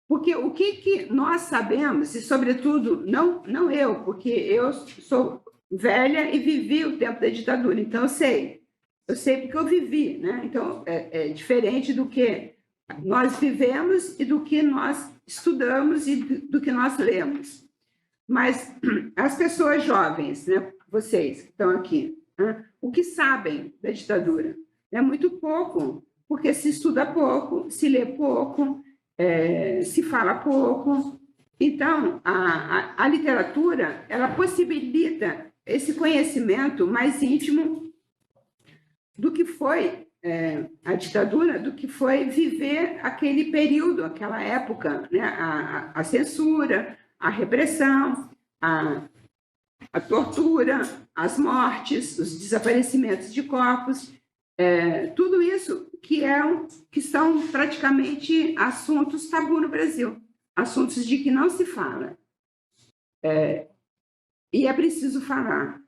Porque o que nós sabemos, e sobretudo, não eu, porque eu sou velha e vivi o tempo da ditadura, então eu sei porque eu vivi, né? Então é diferente do que nós vivemos e do que nós estudamos e do que nós lemos. Mas as pessoas jovens, né? Vocês que estão aqui, né? O que sabem da ditadura? É muito pouco, porque se estuda pouco, se lê pouco, se fala pouco. Então, a literatura, ela possibilita esse conhecimento mais íntimo do que foi a ditadura, do que foi viver aquele período, aquela época, né? A censura, a repressão, a tortura, as mortes, os desaparecimentos de corpos, tudo isso que são praticamente assuntos tabu no Brasil, assuntos de que não se fala. E é preciso falar.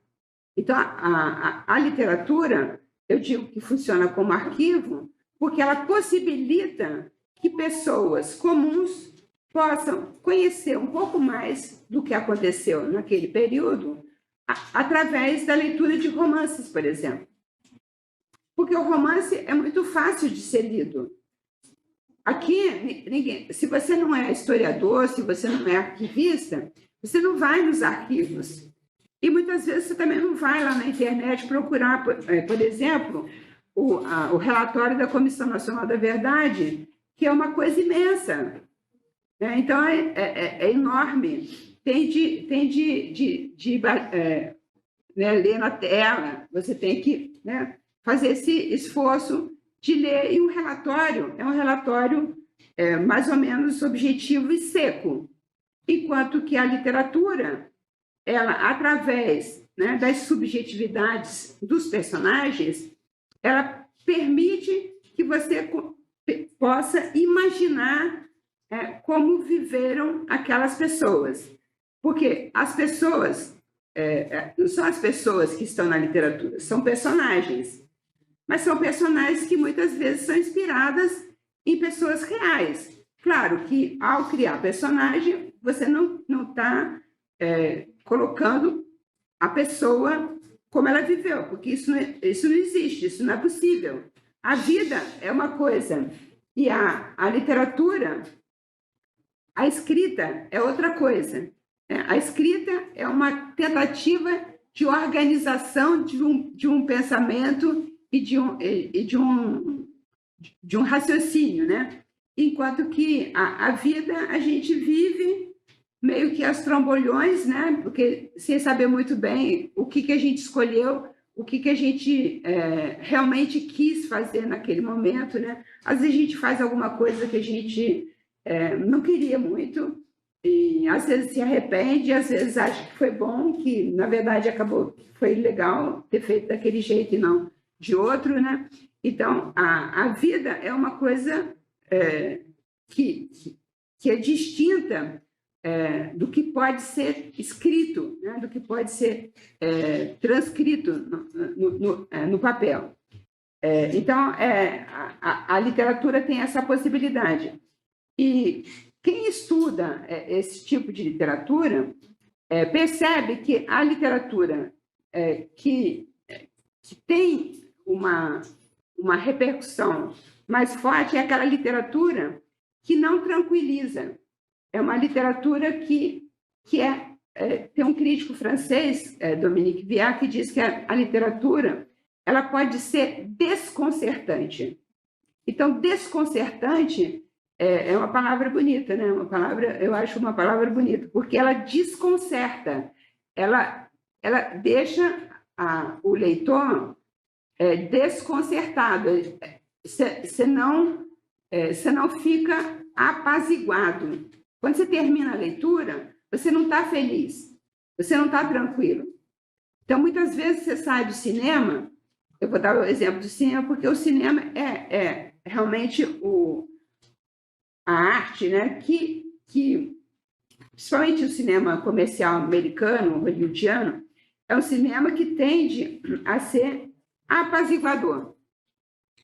Então, a literatura, eu digo que funciona como arquivo, porque ela possibilita que pessoas comuns possam conhecer um pouco mais do que aconteceu naquele período, através da leitura de romances, por exemplo. Porque o romance é muito fácil de ser lido. Aqui, ninguém, se você não é historiador, se você não é arquivista, você não vai nos arquivos. E muitas vezes você também não vai lá na internet procurar, por exemplo, o relatório da Comissão Nacional da Verdade, que é uma coisa imensa. Né? Então, é enorme. Tem de né, ler na tela, você tem que, né, fazer esse esforço de ler. E um relatório é um relatório mais ou menos objetivo e seco, enquanto que a literatura, ela, através, né, das subjetividades dos personagens, ela permite que você possa imaginar como viveram aquelas pessoas. Porque as pessoas, não são as pessoas que estão na literatura, são personagens. Mas são personagens que muitas vezes são inspiradas em pessoas reais. Claro que, ao criar personagem, você não está colocando a pessoa como ela viveu, porque isso não existe, isso não é possível. A vida é uma coisa, e a literatura, a escrita é outra coisa. A escrita é uma tentativa de organização de um pensamento e de um raciocínio, né? Enquanto que a vida a gente vive meio que aos trambolhões, né? Porque sem saber muito bem o que a gente escolheu, o que a gente realmente quis fazer naquele momento, né? Às vezes a gente faz alguma coisa que a gente não queria muito, e às vezes se arrepende, às vezes acha que foi bom, que na verdade acabou, foi legal ter feito daquele jeito e não de outro, né? Então, a vida é uma coisa que é distinta do que pode ser escrito, né? Do que pode ser transcrito no papel. Então, a literatura tem essa possibilidade. E quem estuda esse tipo de literatura percebe que a literatura que tem uma repercussão mais forte é aquela literatura que não tranquiliza. É uma literatura que tem um crítico francês, Dominique Viard, que diz que a literatura ela pode ser desconcertante. Então, desconcertante é uma palavra bonita, né? Eu acho uma palavra bonita, porque ela desconcerta, ela deixa o leitor desconcertado. Você não fica apaziguado. Quando você termina a leitura, você não está feliz, você não está tranquilo. Então, muitas vezes você sai do cinema, eu vou dar o exemplo do cinema, porque o cinema é realmente a arte, né, que principalmente o cinema comercial americano, hollywoodiano, é um cinema que tende a ser apaziguador.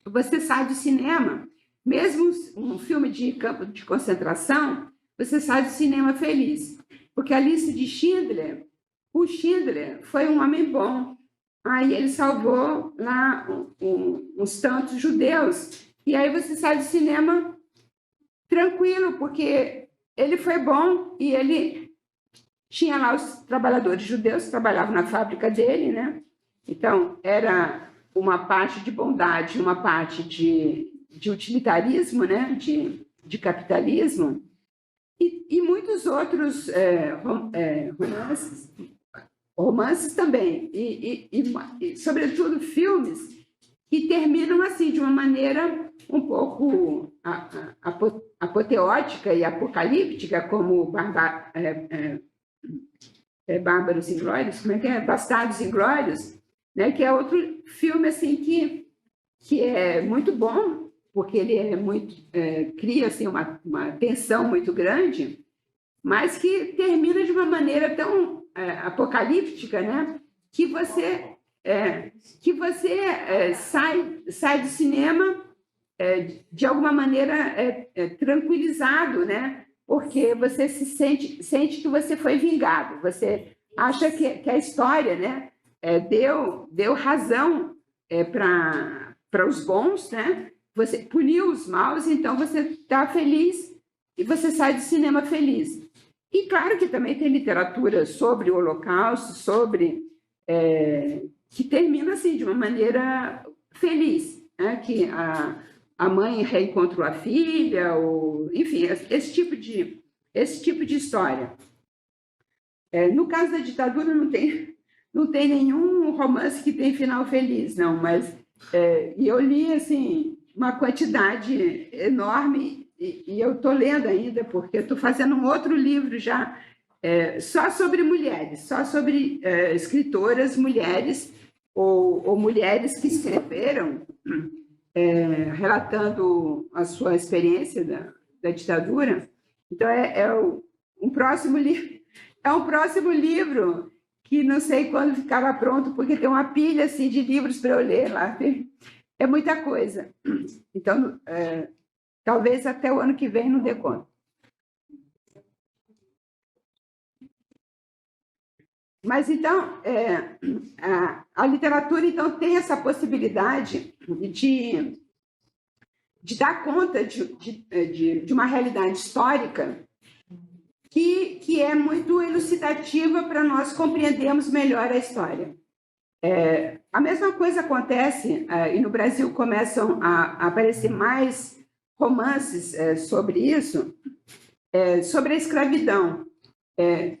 Você sai do cinema, mesmo um filme de campo de concentração, você sai do cinema feliz, porque a lista de Schindler, o Schindler foi um homem bom, aí ele salvou lá uns tantos judeus, e aí você sai do cinema tranquilo, porque ele foi bom e ele tinha lá os trabalhadores judeus que trabalhavam na fábrica dele, né? Então, era uma parte de bondade, uma parte de utilitarismo, né? de capitalismo, e muitos outros romances também, e, sobretudo, filmes que terminam assim, de uma maneira um pouco apoteótica e apocalíptica, como Bárbaros Inglórios, como é que é? Bastardos Inglórios, né? Que é outro filme assim, que é muito bom, porque ele cria assim, uma tensão muito grande, mas que termina de uma maneira tão apocalíptica, né? Que você sai do cinema de alguma maneira tranquilizado, né? Porque você sente que você foi vingado, você acha que a história, né, deu razão para os bons, né? Você puniu os maus, então você está feliz e você sai do cinema feliz. E claro que também tem literatura sobre o Holocausto, que termina assim de uma maneira feliz, né? Que a mãe reencontrou a filha, ou, enfim, esse tipo de história. No caso da ditadura, não tem nenhum romance que tem final feliz, não, mas eu li assim, uma quantidade enorme, e eu estou lendo ainda, porque estou fazendo um outro livro já, só sobre mulheres, só sobre escritoras mulheres, ou mulheres que escreveram, relatando a sua experiência da ditadura. Então, um próximo livro. É um próximo livro que não sei quando ficava pronto, porque tem uma pilha assim, de livros para eu ler lá. É muita coisa. Então, talvez até o ano que vem não dê conta. Mas, então, a literatura então, tem essa possibilidade de dar conta de uma realidade histórica que é muito elucidativa para nós compreendermos melhor a história. A mesma coisa acontece, e no Brasil começam a aparecer mais romances sobre isso, sobre a escravidão.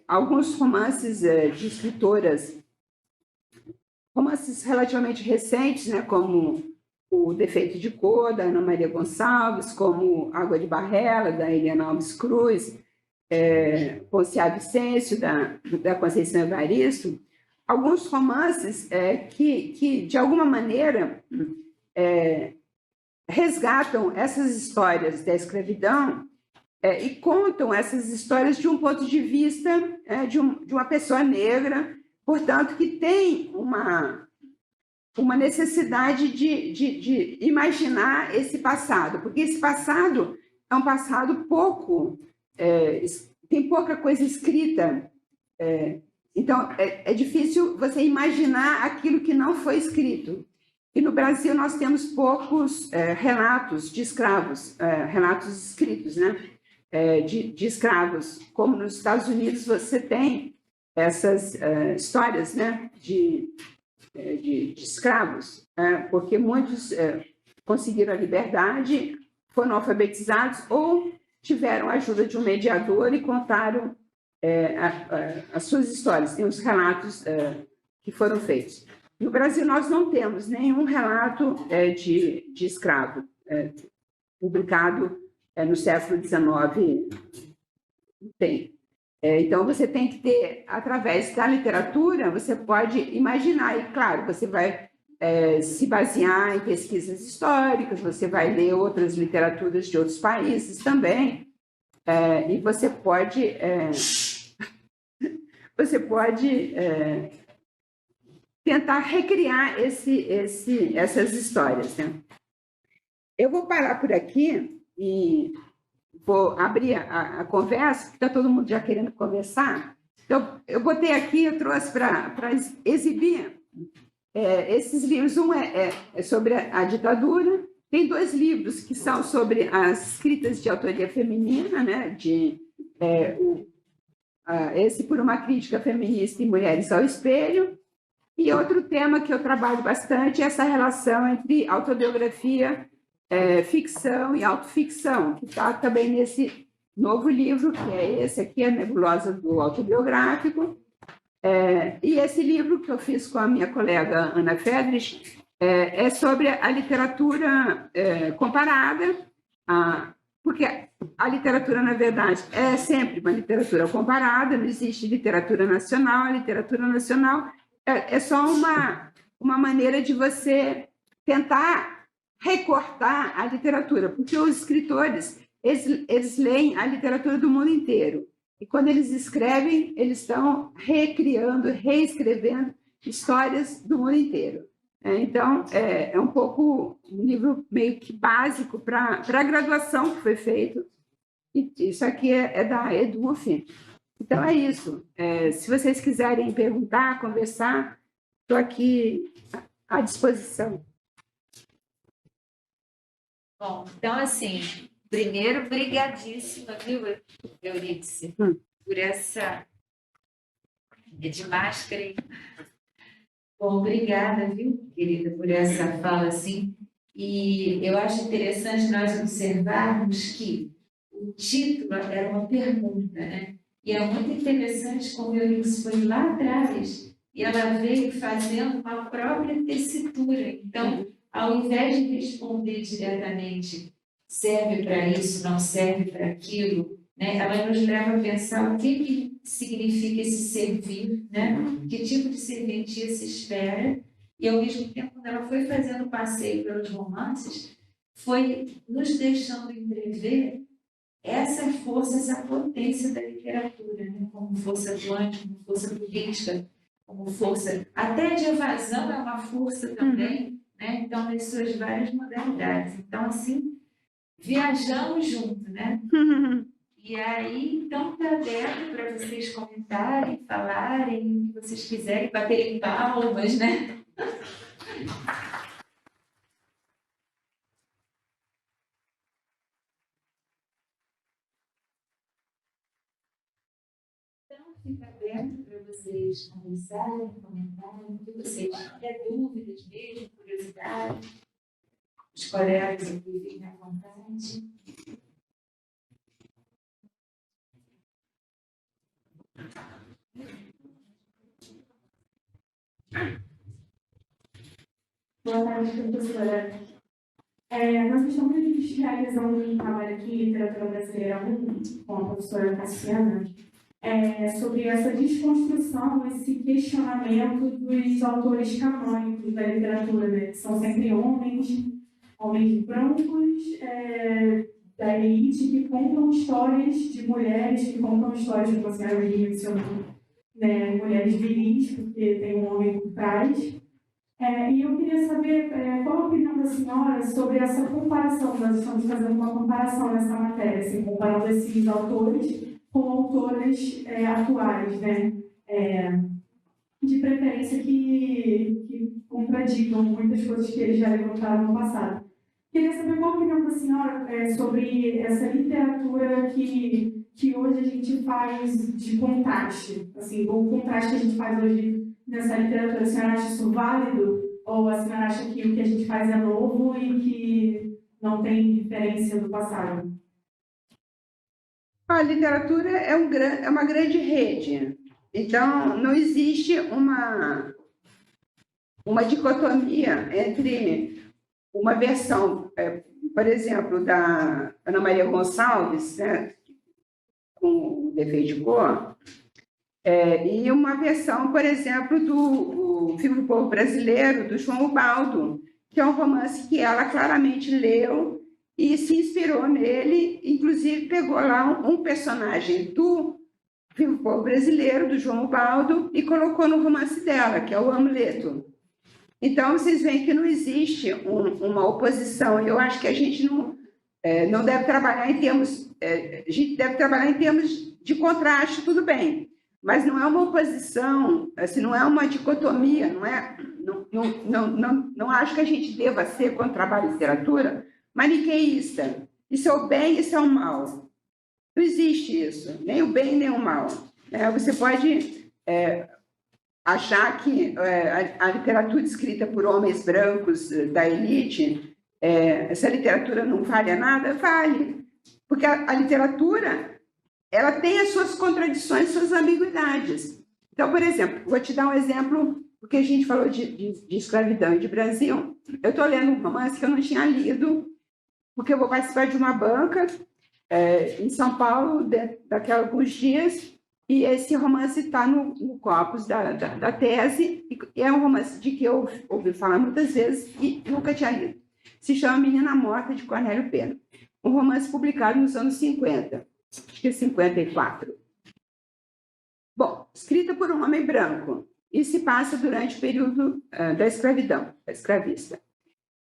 Alguns romances de escritoras, romances relativamente recentes, né, como O Defeito de Cor, da Ana Maria Gonçalves, como Água de Barrela, da Eliana Alves Cruz, Ponciá Vicêncio, da Conceição Evaristo, alguns romances que, de alguma maneira, resgatam essas histórias da escravidão e contam essas histórias de um ponto de vista de uma pessoa negra, portanto, que tem uma necessidade de imaginar esse passado, porque esse passado é um passado tem pouca coisa escrita, então é difícil você imaginar aquilo que não foi escrito. E no Brasil nós temos poucos relatos de escravos, relatos escritos, né, de escravos, como nos Estados Unidos você tem essas histórias, né, de escravos, porque muitos conseguiram a liberdade, foram alfabetizados ou tiveram a ajuda de um mediador e contaram as suas histórias. Tem os relatos que foram feitos. No Brasil, nós não temos nenhum relato de escravo publicado no século XIX. Não tem. Então, você tem que ter, através da literatura, você pode imaginar, e claro, você vai se basear em pesquisas históricas, você vai ler outras literaturas de outros países também, e você pode tentar recriar essas histórias, né? Eu vou parar por aqui e vou abrir a conversa, porque está todo mundo já querendo conversar. Então, eu botei aqui, eu trouxe para exibir esses livros. Um é sobre a ditadura, tem 2 livros que são sobre as escritas de autoria feminina, né? Esse Por uma Crítica Feminista e Mulheres ao Espelho, e outro tema que eu trabalho bastante é essa relação entre autobiografia, ficção e autoficção, que está também nesse novo livro, que é esse aqui, A Nebulosa do Autobiográfico. E esse livro que eu fiz com a minha colega Ana Fedrich é sobre a literatura comparada, porque a literatura, na verdade, é sempre uma literatura comparada, não existe literatura nacional. A literatura nacional é só uma maneira de você tentar recortar a literatura, porque os escritores, eles leem a literatura do mundo inteiro. E quando eles escrevem, eles estão recriando, reescrevendo histórias do mundo inteiro. Então, é um pouco um livro meio que básico para a graduação que foi feito. E isso aqui é da EDUF, Então, é isso. Se vocês quiserem perguntar, conversar, estou aqui à disposição. Bom, então, assim, primeiro, brigadíssima, viu, Eurídice, por essa... É de máscara, hein? Bom, obrigada, viu, querida, por essa fala, assim. E eu acho interessante nós observarmos que o título era uma pergunta, né? E é muito interessante como Eunice foi lá atrás e ela veio fazendo uma própria tessitura. Então, ao invés de responder diretamente, serve para isso, não serve para aquilo, né? Ela nos leva a pensar o que significa esse servir, né? Que tipo de serventia se espera. E, ao mesmo tempo, quando ela foi fazendo o passeio pelos romances, foi nos deixando entrever essa força, essa potência da literatura, né? Como força atuante, como força política, como força até de evasão é uma força também, né? Então, nas suas várias modalidades. Então, assim, viajamos junto, né? E aí, então, está aberto para vocês comentarem, falarem, o que vocês quiserem, baterem palmas, né? Fica aberto para vocês conversarem, comentarem, o que vocês tiverem dúvidas mesmo, curiosidade. Os colegas aqui fiquem à vontade. Boa tarde, professora. Nós estamos realizando um trabalho aqui em Literatura Brasileira 1, com a professora Cassiana, sobre essa desconstrução, esse questionamento dos autores canônicos da literatura, né? Que são sempre homens brancos, da elite, que contam histórias de mulheres, que contam histórias, como a senhora mencionou, né? Mulheres viris, porque tem um homem por trás. E eu queria saber qual a opinião da senhora sobre essa comparação. Nós estamos fazendo uma comparação nessa matéria, assim, comparando esses autores com autores atuais, né? De preferência que contradigam muitas coisas que eles já levantaram no passado. Queria saber qual a opinião da senhora sobre essa literatura que hoje a gente faz de contraste, assim, o contraste que a gente faz hoje nessa literatura. A senhora acha isso válido? Ou a senhora acha que o que a gente faz é novo e que não tem diferença do passado? A literatura é uma grande rede. Então, não existe uma dicotomia entre uma versão, por exemplo, da Ana Maria Gonçalves, né, com o Defeito de Cor, e uma versão, por exemplo, do Filme do Povo Brasileiro, do João Ubaldo, que é um romance que ela claramente leu e se inspirou nele, inclusive pegou lá um personagem do Filme do Povo Brasileiro, do João Ubaldo, e colocou no romance dela, que é o Hamleto. Então, vocês veem que não existe uma oposição. Eu acho que a gente não deve trabalhar em termos... a gente deve trabalhar em termos de contraste, tudo bem, mas não é uma oposição, assim, não é uma dicotomia, não acho que a gente deva ser, quando trabalha em literatura, maniqueísta. Isso é o bem, isso é o mal. Não existe isso, nem o bem, nem o mal. Você pode achar que a literatura escrita por homens brancos da elite, essa literatura não vale nada? Vale, porque a literatura ela tem as suas contradições, suas ambiguidades. Então, por exemplo, vou te dar um exemplo, porque a gente falou de escravidão e de Brasil. Eu estou lendo um romance que eu não tinha lido, porque eu vou participar de uma banca em São Paulo daqui a alguns dias, e esse romance está no corpus da tese, e é um romance de que eu ouvi falar muitas vezes e nunca tinha lido. Se chama Menina Morta, de Cornélio Pena. Um romance publicado nos anos 50, acho que é 54. Bom, escrita por um homem branco, e se passa durante o período da escravidão, da escravista.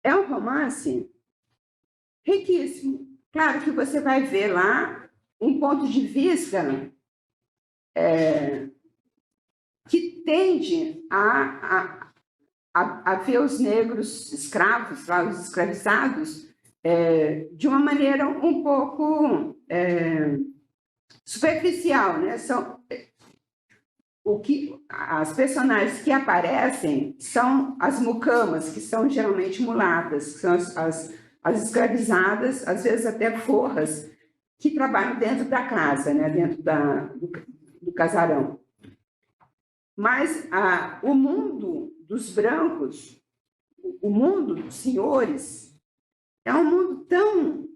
É um romance riquíssimo. Claro que você vai ver lá um ponto de vista que tende a ver os negros escravos, lá, os escravizados, de uma maneira um pouco superficial, né? As personagens que aparecem são as mucamas, que são geralmente mulatas, que são as escravizadas, às vezes até forras, que trabalham dentro da casa, né? Dentro do casarão. Mas o mundo dos brancos, o mundo dos senhores, é um mundo tão...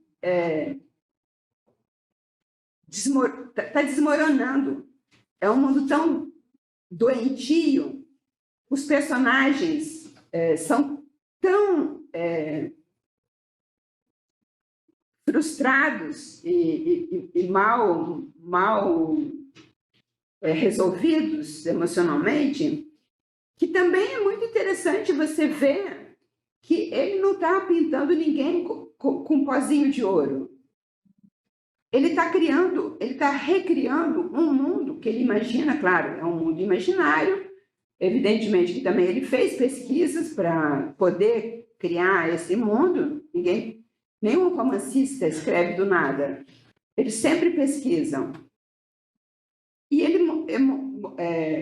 está desmoronando. É um mundo tão doentio. Os personagens são tão frustrados e mal resolvidos emocionalmente, que também é muito interessante você ver que ele não está pintando ninguém com um pozinho de ouro. Ele está recriando um mundo que ele imagina, claro, é um mundo imaginário, evidentemente que também ele fez pesquisas para poder criar esse mundo. Nenhum romancista escreve do nada, eles sempre pesquisam. E ele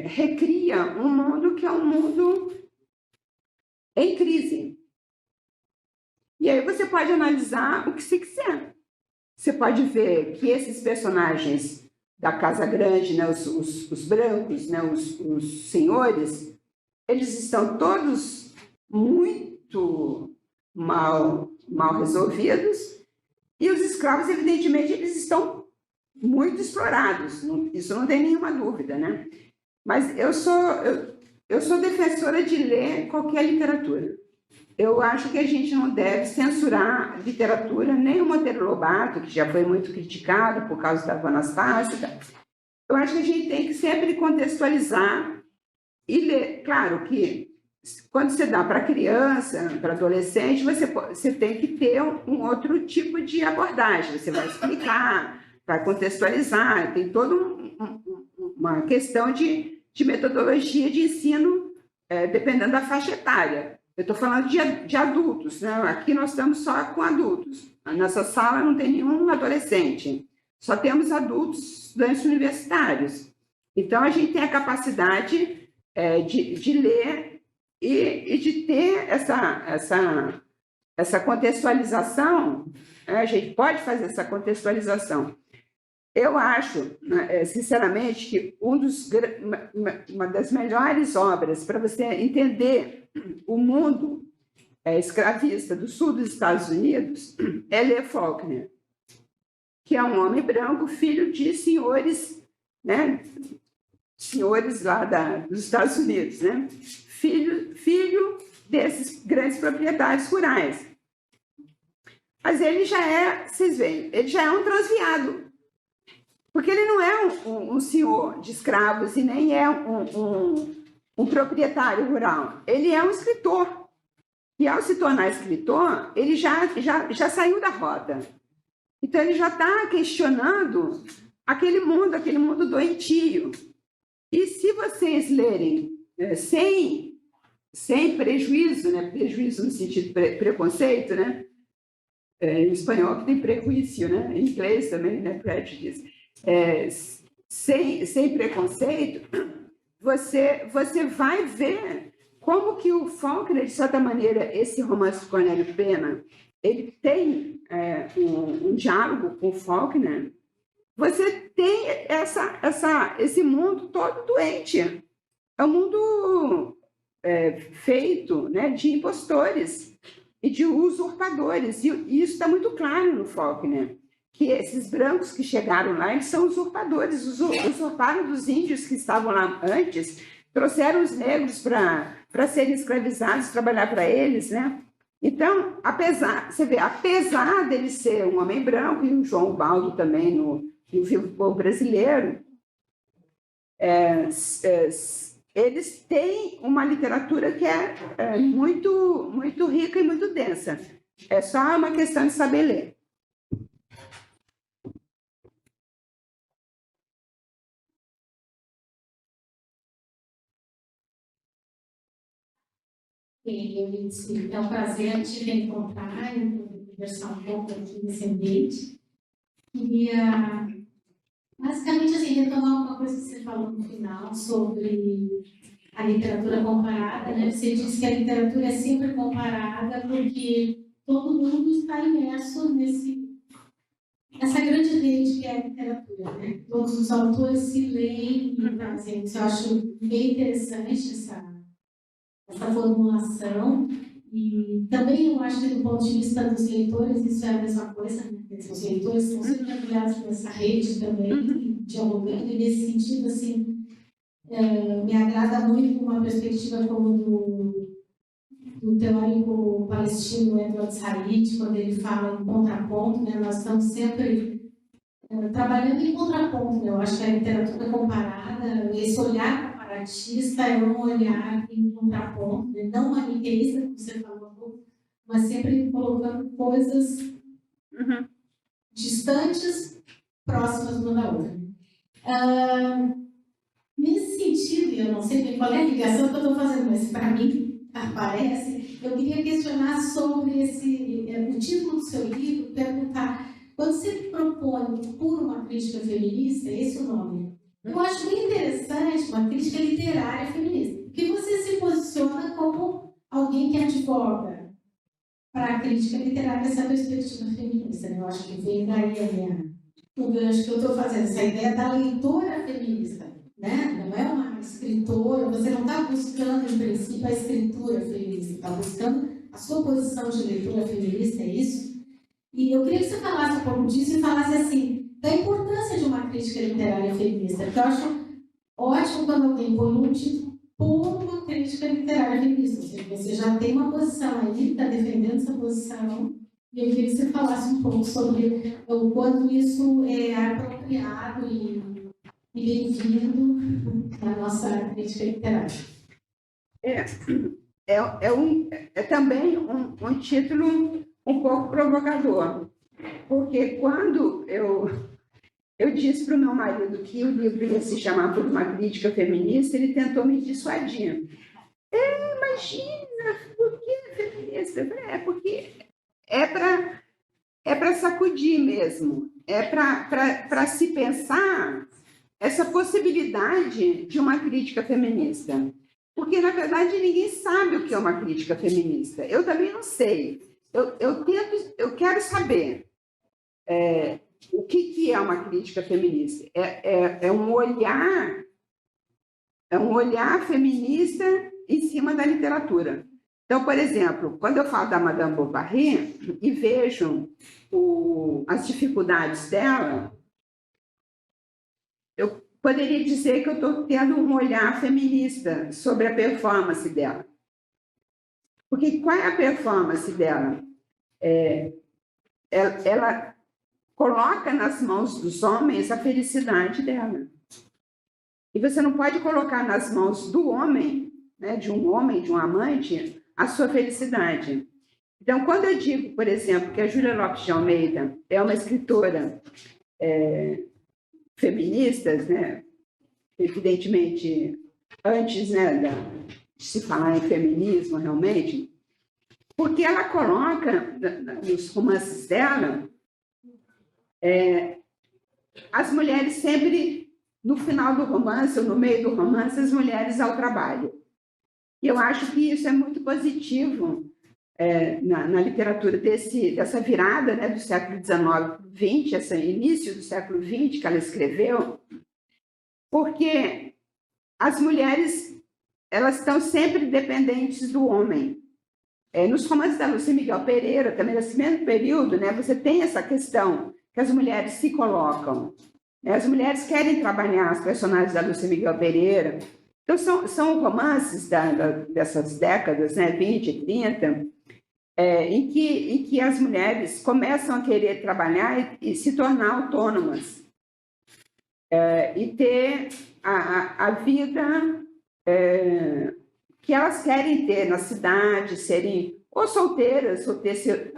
recria um mundo que é um mundo em crise. E aí você pode analisar o que se quiser. Você pode ver que esses personagens da Casa Grande, né, os brancos, né, os senhores, eles estão todos muito mal resolvidos, e os escravos, evidentemente, eles estão muito explorados, isso não tem nenhuma dúvida, né? Mas eu sou defensora de ler qualquer literatura. Eu acho que a gente não deve censurar literatura, nem o Monteiro Lobato, que já foi muito criticado por causa da Anastácia. Eu acho que a gente tem que sempre contextualizar e ler. Claro que quando você dá para criança, para adolescente, você tem que ter um outro tipo de abordagem. Você vai explicar, vai contextualizar, tem toda uma questão de metodologia de ensino, dependendo da faixa etária. Eu estou falando de adultos, né? Aqui nós estamos só com adultos. Nessa sala não tem nenhum adolescente, só temos adultos, estudantes universitários. Então, a gente tem a capacidade de ler e de ter essa contextualização. A gente pode fazer essa contextualização. Eu acho, sinceramente, que uma das melhores obras para você entender o mundo escravista do sul dos Estados Unidos é ler Faulkner, que é um homem branco, filho de senhores, né? Senhores lá dos Estados Unidos, né? Filho desses grandes proprietários rurais. Mas ele vocês veem, ele já é um transviado. Porque ele não é um senhor de escravos e nem é um proprietário rural. Ele é um escritor. E, ao se tornar escritor, ele já saiu da rota. Então, ele já está questionando aquele mundo doentio. E se vocês lerem sem prejuízo, né? Prejuízo no sentido de preconceito, né? Em espanhol que tem prejuízo, né? Em inglês também, né? Prejudice. Sem preconceito, você vai ver como que o Faulkner, de certa maneira, esse romance de Cornélio Pena, ele tem um diálogo com o Faulkner. Você tem esse mundo todo doente. É um mundo feito, né, de impostores e de usurpadores. E isso está muito claro no Faulkner, que esses brancos que chegaram lá, eles são usurpadores, usurparam dos índios que estavam lá antes, trouxeram os negros para serem escravizados, trabalhar para eles, né? Então, você vê, apesar dele ser um homem branco, e o João Baldo também no Vivo Povo Brasileiro, eles têm uma literatura que é muito, muito rica e muito densa. É só uma questão de saber ler. É um prazer te reencontrar e conversar um pouco aqui nesse ambiente. Queria, basicamente, assim, retomar uma coisa que você falou no final sobre a literatura comparada, né? Você disse que a literatura é sempre comparada porque todo mundo está imerso nessa grande rede que é a literatura, né? Todos os autores se leem e trazem isso. Eu acho bem interessante essa formulação. E também eu acho que, do ponto de vista dos leitores, isso é a mesma coisa, né? Os leitores estão sempre mergulhados nessa rede também, dialogando, e nesse sentido, assim, me agrada muito uma perspectiva como do teórico palestino Edward Said, quando ele fala em contraponto, né? Nós estamos sempre trabalhando em contraponto, né? Eu acho que a literatura comparada, esse olhar comparatista é um olhar em contraponto, né? Não maniqueísta, como você falou, mas sempre colocando coisas distantes, próximas uma da outra. Nesse sentido, eu não sei qual é a ligação que eu estou fazendo, mas para mim aparece, eu queria questionar sobre o título do seu livro, perguntar, quando você propõe por uma crítica feminista, esse é o nome. Eu acho bem interessante uma crítica literária feminista, porque você se posiciona como alguém que advoga para a crítica literária dessa perspectiva feminista. Eu acho que vem daí o gancho que eu estou fazendo, essa ideia da leitora feminista, né? Não é uma escritora, você não está buscando, em princípio, a escritura feminista, está buscando a sua posição de leitora feminista, é isso? E eu queria que você falasse um pouco disso e falasse assim, da importância de uma crítica literária feminista, porque eu acho ótimo quando alguém põe um título por uma crítica literária feminista, ou seja, você já tem uma posição aí, está defendendo essa posição, e eu queria que você falasse um pouco sobre o quanto isso é apropriado e bem-vindo na nossa crítica literária. É também um título um pouco provocador, porque quando eu disse para o meu marido que o livro ia se chamar Por uma Crítica Feminista, ele tentou me dissuadir. Imagina, por que feminista? Eu falei, porque é para sacudir mesmo, é para se pensar essa possibilidade de uma crítica feminista. Porque, na verdade, ninguém sabe o que é uma crítica feminista. Eu também não sei. Eu quero saber o que é uma crítica feminista. É um olhar feminista em cima da literatura. Então, por exemplo, quando eu falo da Madame Bovary e vejo as dificuldades dela, eu poderia dizer que eu estou tendo um olhar feminista sobre a performance dela. Porque qual é a performance dela? Ela coloca nas mãos dos homens a felicidade dela. E você não pode colocar nas mãos do homem, né, de um amante, a sua felicidade. Então, quando eu digo, por exemplo, que a Júlia Lopes de Almeida é uma escritora feminista, né, evidentemente, antes, né, de se falar em feminismo, realmente, porque ela coloca nos romances dela as mulheres sempre, no final do romance, ou no meio do romance, as mulheres ao trabalho. E eu acho que isso é muito positivo na literatura dessa virada, né, do século XIX para o XX, esse início do século XX que ela escreveu, porque as mulheres elas estão sempre dependentes do homem. Nos romances da Lúcia Miguel Pereira, também nesse mesmo período, né, você tem essa questão que as mulheres se colocam. As mulheres querem trabalhar as personagens da Lúcia Miguel Pereira. Então, são romances dessas décadas, né, 20 e 30, em que as mulheres começam a querer trabalhar e se tornar autônomas. E ter a vida que elas querem ter na cidade, serem ou solteiras, ou ter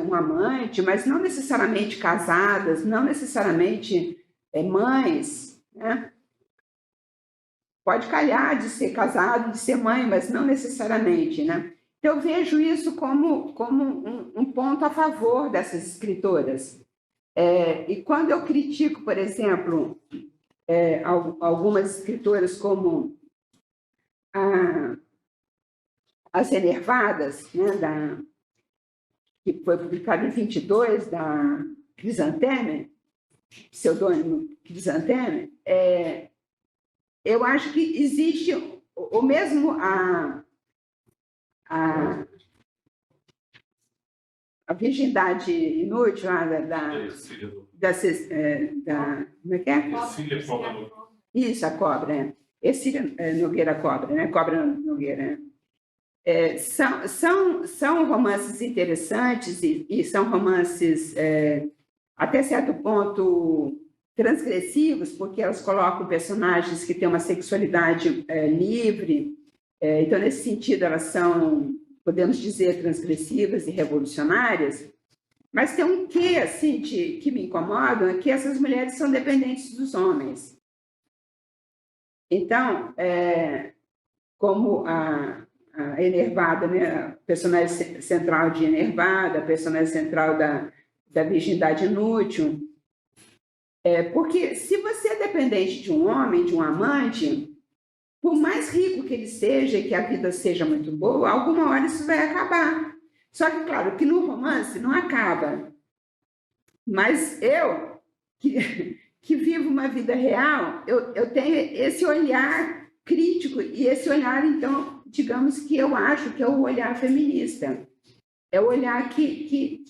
um amante, mas não necessariamente casadas, não necessariamente mães, né? Pode calhar de ser casado, de ser mãe, mas não necessariamente, né? eu vejo isso como um ponto a favor dessas escritoras. E quando eu critico, por exemplo, algumas escritoras como As Enervadas, né, que foi publicado em 22, da Crisanteme, pseudônimo Crisanteme, eu acho que existe o mesmo a virgindade inútil como é que é? Isso, a cobra. Ercília Nogueira Cobra, né? Cobra Nogueira. São romances interessantes e são romances, até certo ponto, transgressivos, porque elas colocam personagens que têm uma sexualidade livre. Então, nesse sentido, elas são, podemos dizer, transgressivas e revolucionárias. Mas tem um quê, assim, que me incomoda, é que essas mulheres são dependentes dos homens. Então, como a Enervada, né, a personagem central de Enervada, a personagem central da virgindade inútil, porque se você é dependente de um homem, de um amante, por mais rico que ele seja e que a vida seja muito boa, alguma hora isso vai acabar. Só que, claro, que no romance não acaba. Mas eu, que vivo uma vida real, eu tenho esse olhar crítico e esse olhar, então, digamos que eu acho que é o olhar feminista. É o olhar que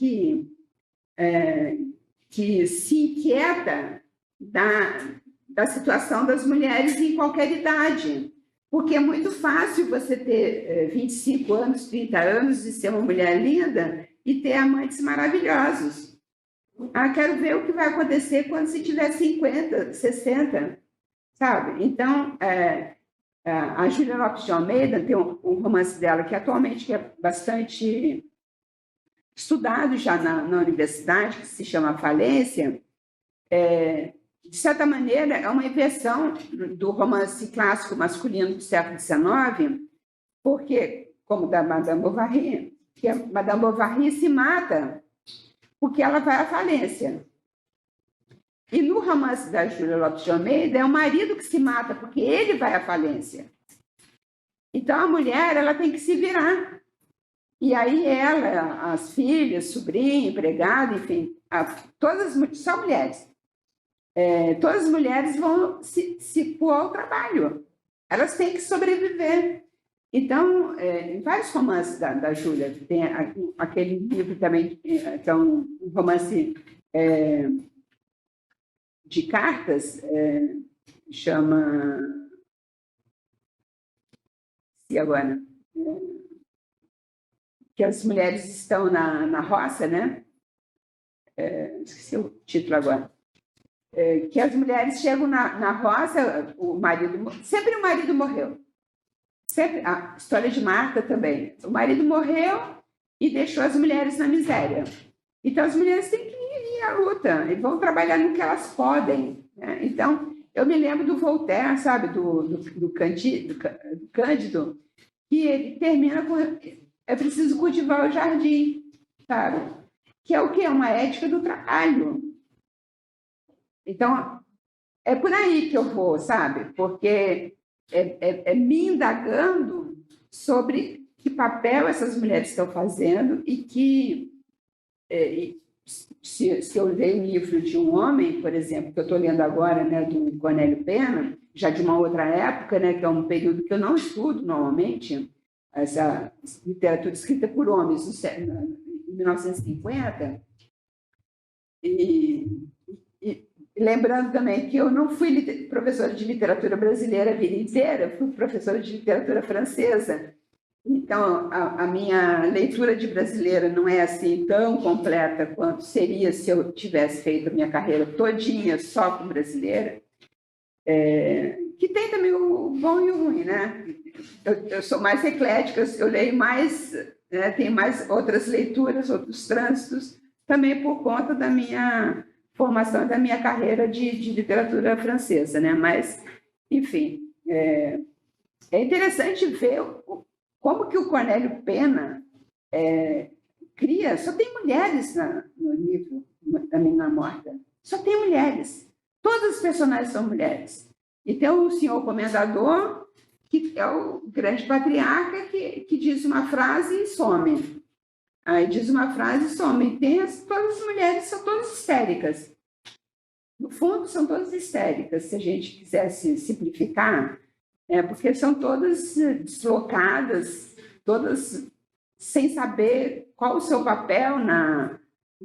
se inquieta da situação das mulheres em qualquer idade. Porque é muito fácil você ter 25 anos, 30 anos e ser uma mulher linda e ter amantes maravilhosos. Quero ver o que vai acontecer quando se tiver 50, 60, sabe? Então, a Júlia Lopes de Almeida tem um romance dela que atualmente é bastante estudado já na universidade, que se chama Falência. De certa maneira, é uma inversão do romance clássico masculino do século XIX, porque, como da Madame Bovary, que a Madame Bovary se mata porque ela vai à falência. E no romance da Júlia Lopes de Almeida, é o marido que se mata porque ele vai à falência. Então, a mulher ela tem que se virar. E aí ela, as filhas, sobrinha, empregada, enfim, só mulheres. Todas as mulheres vão se pôr ao trabalho. Elas têm que sobreviver. Então, em vários romances da Júlia, tem aquele livro também, então, um romance de cartas, chama... E agora? Que as mulheres estão na roça, né? Esqueci o título agora. Que as mulheres chegam na roça, sempre o marido morreu. Sempre, a história de Marta também. O marido morreu e deixou as mulheres na miséria. Então, as mulheres têm que ir à luta e vão trabalhar no que elas podem, né? Então, eu me lembro do Voltaire, sabe, do Cândido, que ele termina com: é preciso cultivar o jardim, sabe? Que é o quê? Uma ética do trabalho. Então, é por aí que eu vou, sabe? Porque me indagando sobre que papel essas mulheres estão fazendo e que, se eu ler um livro de um homem, por exemplo, que eu estou lendo agora, né, do Cornélio Pena, já de uma outra época, né, que é um período que eu não estudo normalmente, essa literatura escrita por homens em 1950, e lembrando também que eu não fui professora de literatura brasileira a vida inteira, fui professora de literatura francesa. Então, a minha leitura de brasileira não é assim tão completa quanto seria se eu tivesse feito a minha carreira todinha só com brasileira, que tem também o bom e o ruim, né? Eu sou mais eclética, eu leio mais, né, tenho mais outras leituras, outros trânsitos, também por conta da minha formação da minha carreira de literatura francesa, né? Mas, enfim, é interessante ver como que o Cornélio Pena cria... Só tem mulheres no livro da Menina Morta. Só tem mulheres. Todas as personagens são mulheres. E tem o senhor comendador, que é o grande patriarca, que diz uma frase e some. Aí diz uma frase e some. E tem todas as mulheres são todas histéricas. No fundo, são todas histéricas, se a gente quisesse simplificar, porque são todas deslocadas, todas sem saber qual o seu papel na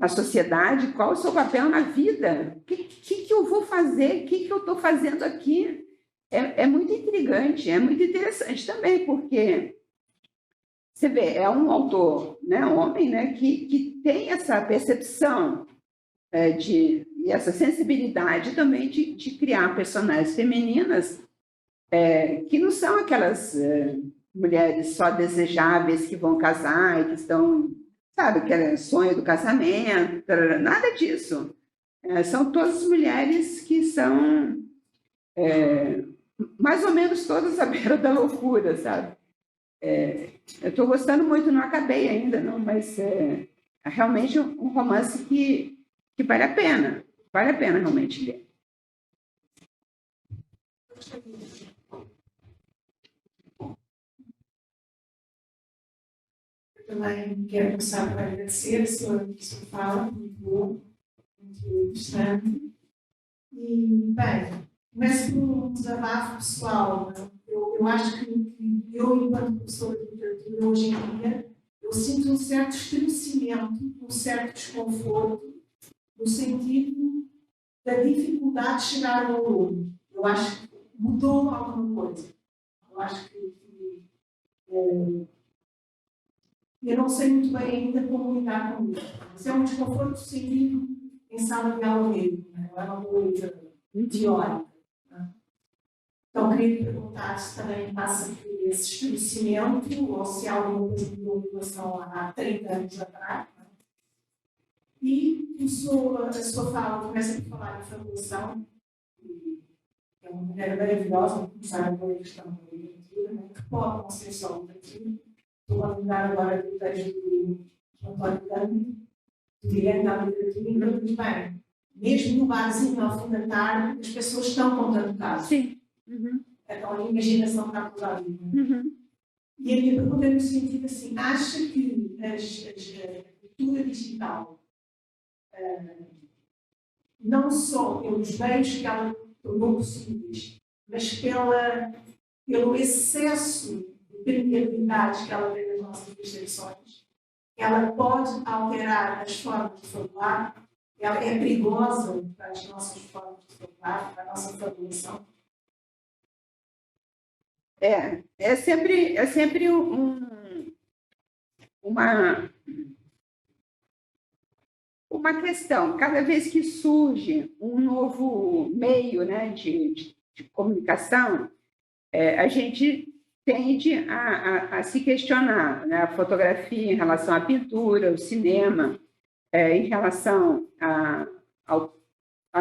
sociedade, qual o seu papel na vida. O que eu vou fazer? O que eu estou fazendo aqui? É muito intrigante, é muito interessante também, porque você vê, é um autor, né, um homem, né, que tem essa percepção e essa sensibilidade também de criar personagens femininas que não são aquelas mulheres só desejáveis que vão casar e que estão, sabe, aquele sonho do casamento, nada disso. São todas mulheres que são mais ou menos todas à beira da loucura, sabe? Eu estou gostando muito, não acabei ainda, não, mas é realmente um romance que vale a pena realmente ler. Eu também quero começar por agradecer a sua fala, muito boa, muito interessante. E, bem, começo por um desabafo pessoal. Eu acho que eu, enquanto professora de literatura, hoje em dia, eu sinto um certo estremecimento, um certo desconforto, no sentido da dificuldade de chegar ao aluno. Eu acho que mudou alguma coisa. Eu acho que eu não sei muito bem ainda como lidar com isso. Mas é um desconforto sentido em sala de aula mesmo, não é uma coisa teórica. Então, queria perguntar se também passa por esse estremecimento ou se há alguma coisa mudou em relação a 30 anos atrás. E a sua fala começa a falar de fabulação, que é uma maneira maravilhosa de começar a ver a questão da literatura, que pode não ser só literatura. Estou a lembrar agora do texto do António Cândido, direto à literatura, e ele diz bem, mesmo no barzinho ao fim da tarde, as pessoas estão contando casos. Sim. Uhum. Então a imaginação está toda ali. Uhum. E a minha pergunta é no sentido assim, acha que a cultura digital, não só pelos bens que ela tornou possíveis, mas pelo excesso de permeabilidade que ela tem nas nossas percepções, ela pode alterar as formas de falar, ela é perigosa para as nossas formas de falar, para a nossa fabulação? É sempre uma questão. Cada vez que surge um novo meio, né, de comunicação, a gente tende a se questionar, né, a fotografia em relação à pintura, o cinema, em relação à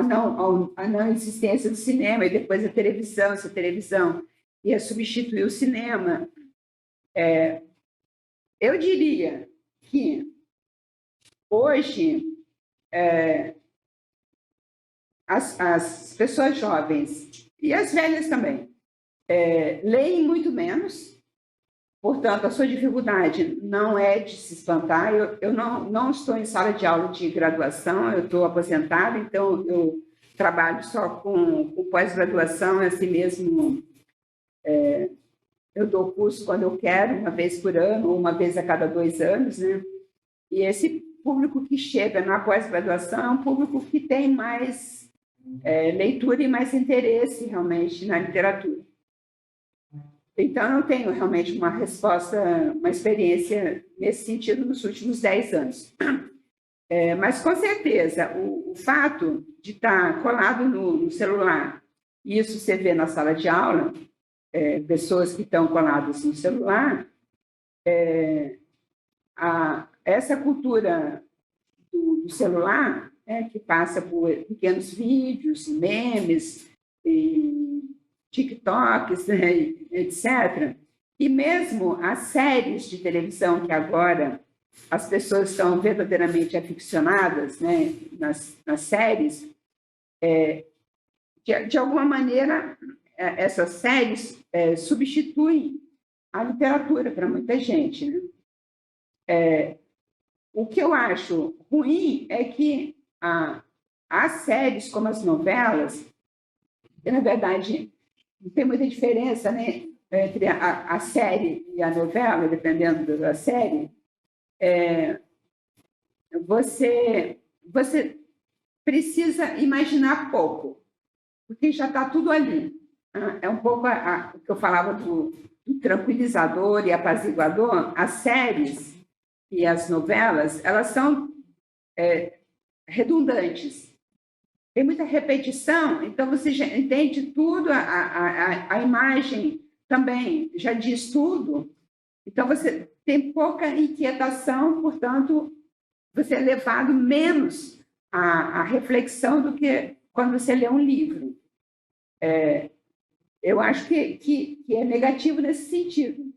não existência do cinema, e depois a televisão, se a televisão ia substituir o cinema. Eu diria que hoje as pessoas jovens e as velhas também leem muito menos, portanto, a sua dificuldade não é de se espantar. Eu não estou em sala de aula de graduação, eu estou aposentada, então eu trabalho só com pós-graduação, assim mesmo. Eu dou curso quando eu quero, uma vez por ano, ou uma vez a cada 2 anos, né? E esse público que chega na pós-graduação é um público que tem mais leitura e mais interesse, realmente, na literatura. Então, eu não tenho realmente uma resposta, uma experiência nesse sentido nos últimos 10 anos. Mas, com certeza, o fato de estar colado no celular, e isso você vê na sala de aula, pessoas que estão coladas no celular, essa cultura do celular, que passa por pequenos vídeos, memes, e TikToks, né, etc., E mesmo as séries de televisão que agora as pessoas estão verdadeiramente aficionadas, né, nas séries, de alguma maneira, essas séries substituem a literatura para muita gente, né? O que eu acho ruim é que as séries, como as novelas, na verdade, não tem muita diferença, né, entre a série e a novela, dependendo da série. Você precisa imaginar pouco, porque já está tudo ali. É um pouco o que eu falava do tranquilizador e apaziguador. As séries e as novelas, elas são redundantes. Tem muita repetição, então você já entende tudo, a imagem também já diz tudo. Então, você tem pouca inquietação, portanto, você é levado menos à reflexão do que quando você lê um livro. Eu acho que é negativo nesse sentido.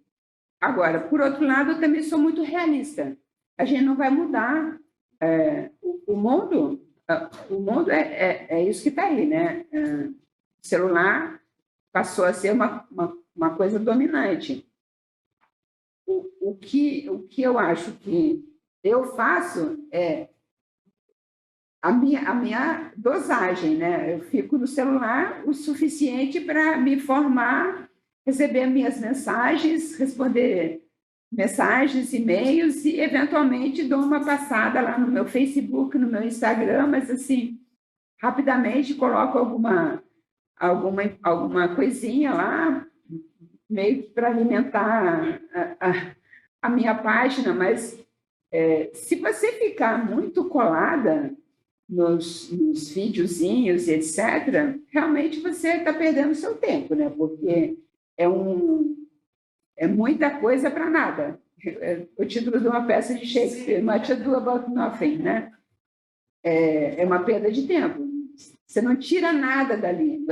Agora, por outro lado, eu também sou muito realista. A gente não vai mudar o mundo. O mundo é isso que está aí, né? O celular passou a ser uma coisa dominante. O que eu acho que eu faço é a minha dosagem, né? Eu fico no celular o suficiente para me informar, receber minhas mensagens, responder mensagens, e-mails e, eventualmente, dou uma passada lá no meu Facebook, no meu Instagram, mas, assim, rapidamente coloco alguma coisinha lá, meio que para alimentar a minha página, mas se você ficar muito colada nos videozinhos, etc., realmente você está perdendo seu tempo, né? Porque é muita coisa para nada. O título de uma peça de Shakespeare, Much Ado About Nothing, né? É uma perda de tempo. Você não tira nada dali.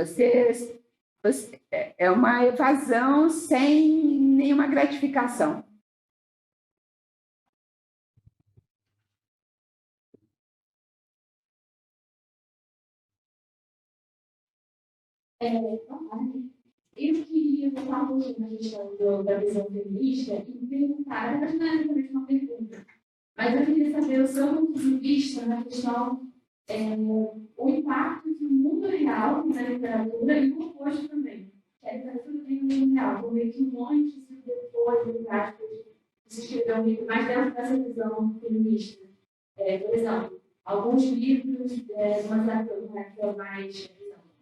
É uma evasão sem nenhuma gratificação. Eu queria voltar um pouquinho na questão da visão feminista e perguntar, na verdade, não é exatamente uma pergunta, mas eu queria saber o seu ponto de vista na questão, o impacto que o mundo real tem na literatura e o oposto também. Que a literatura tem no mundo real, como meio que um antes e depois, entre aspas, de se escrever um livro, mas dentro dessa visão feminista. Por exemplo, alguns livros de uma literatura que é mais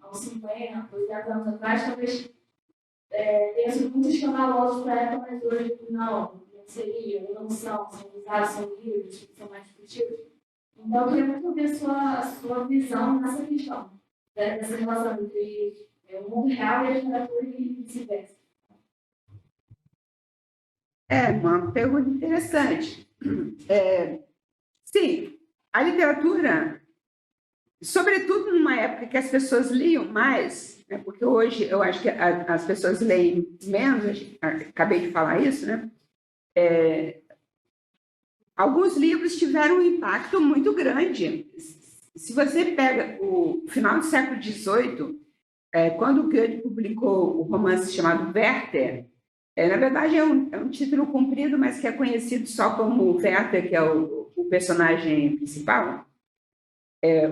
aos 50, 80 anos atrás, talvez tenha sido muito escandaloso para a época, mas hoje não seria, ou não são usados, são livros que são mais discutidos. Então, eu queria muito ver a sua visão nessa questão, dessa relação entre o mundo real e a literatura e vice-versa. Uma pergunta interessante. Sim, a literatura, sobretudo numa época que as pessoas liam mais, né, porque hoje eu acho que as pessoas leem menos, acabei de falar isso, né? Alguns livros tiveram um impacto muito grande. Se você pega o final do século XVIII, quando Goethe publicou o romance chamado Werther, na verdade é um título comprido, mas que é conhecido só como Werther, que é o personagem principal.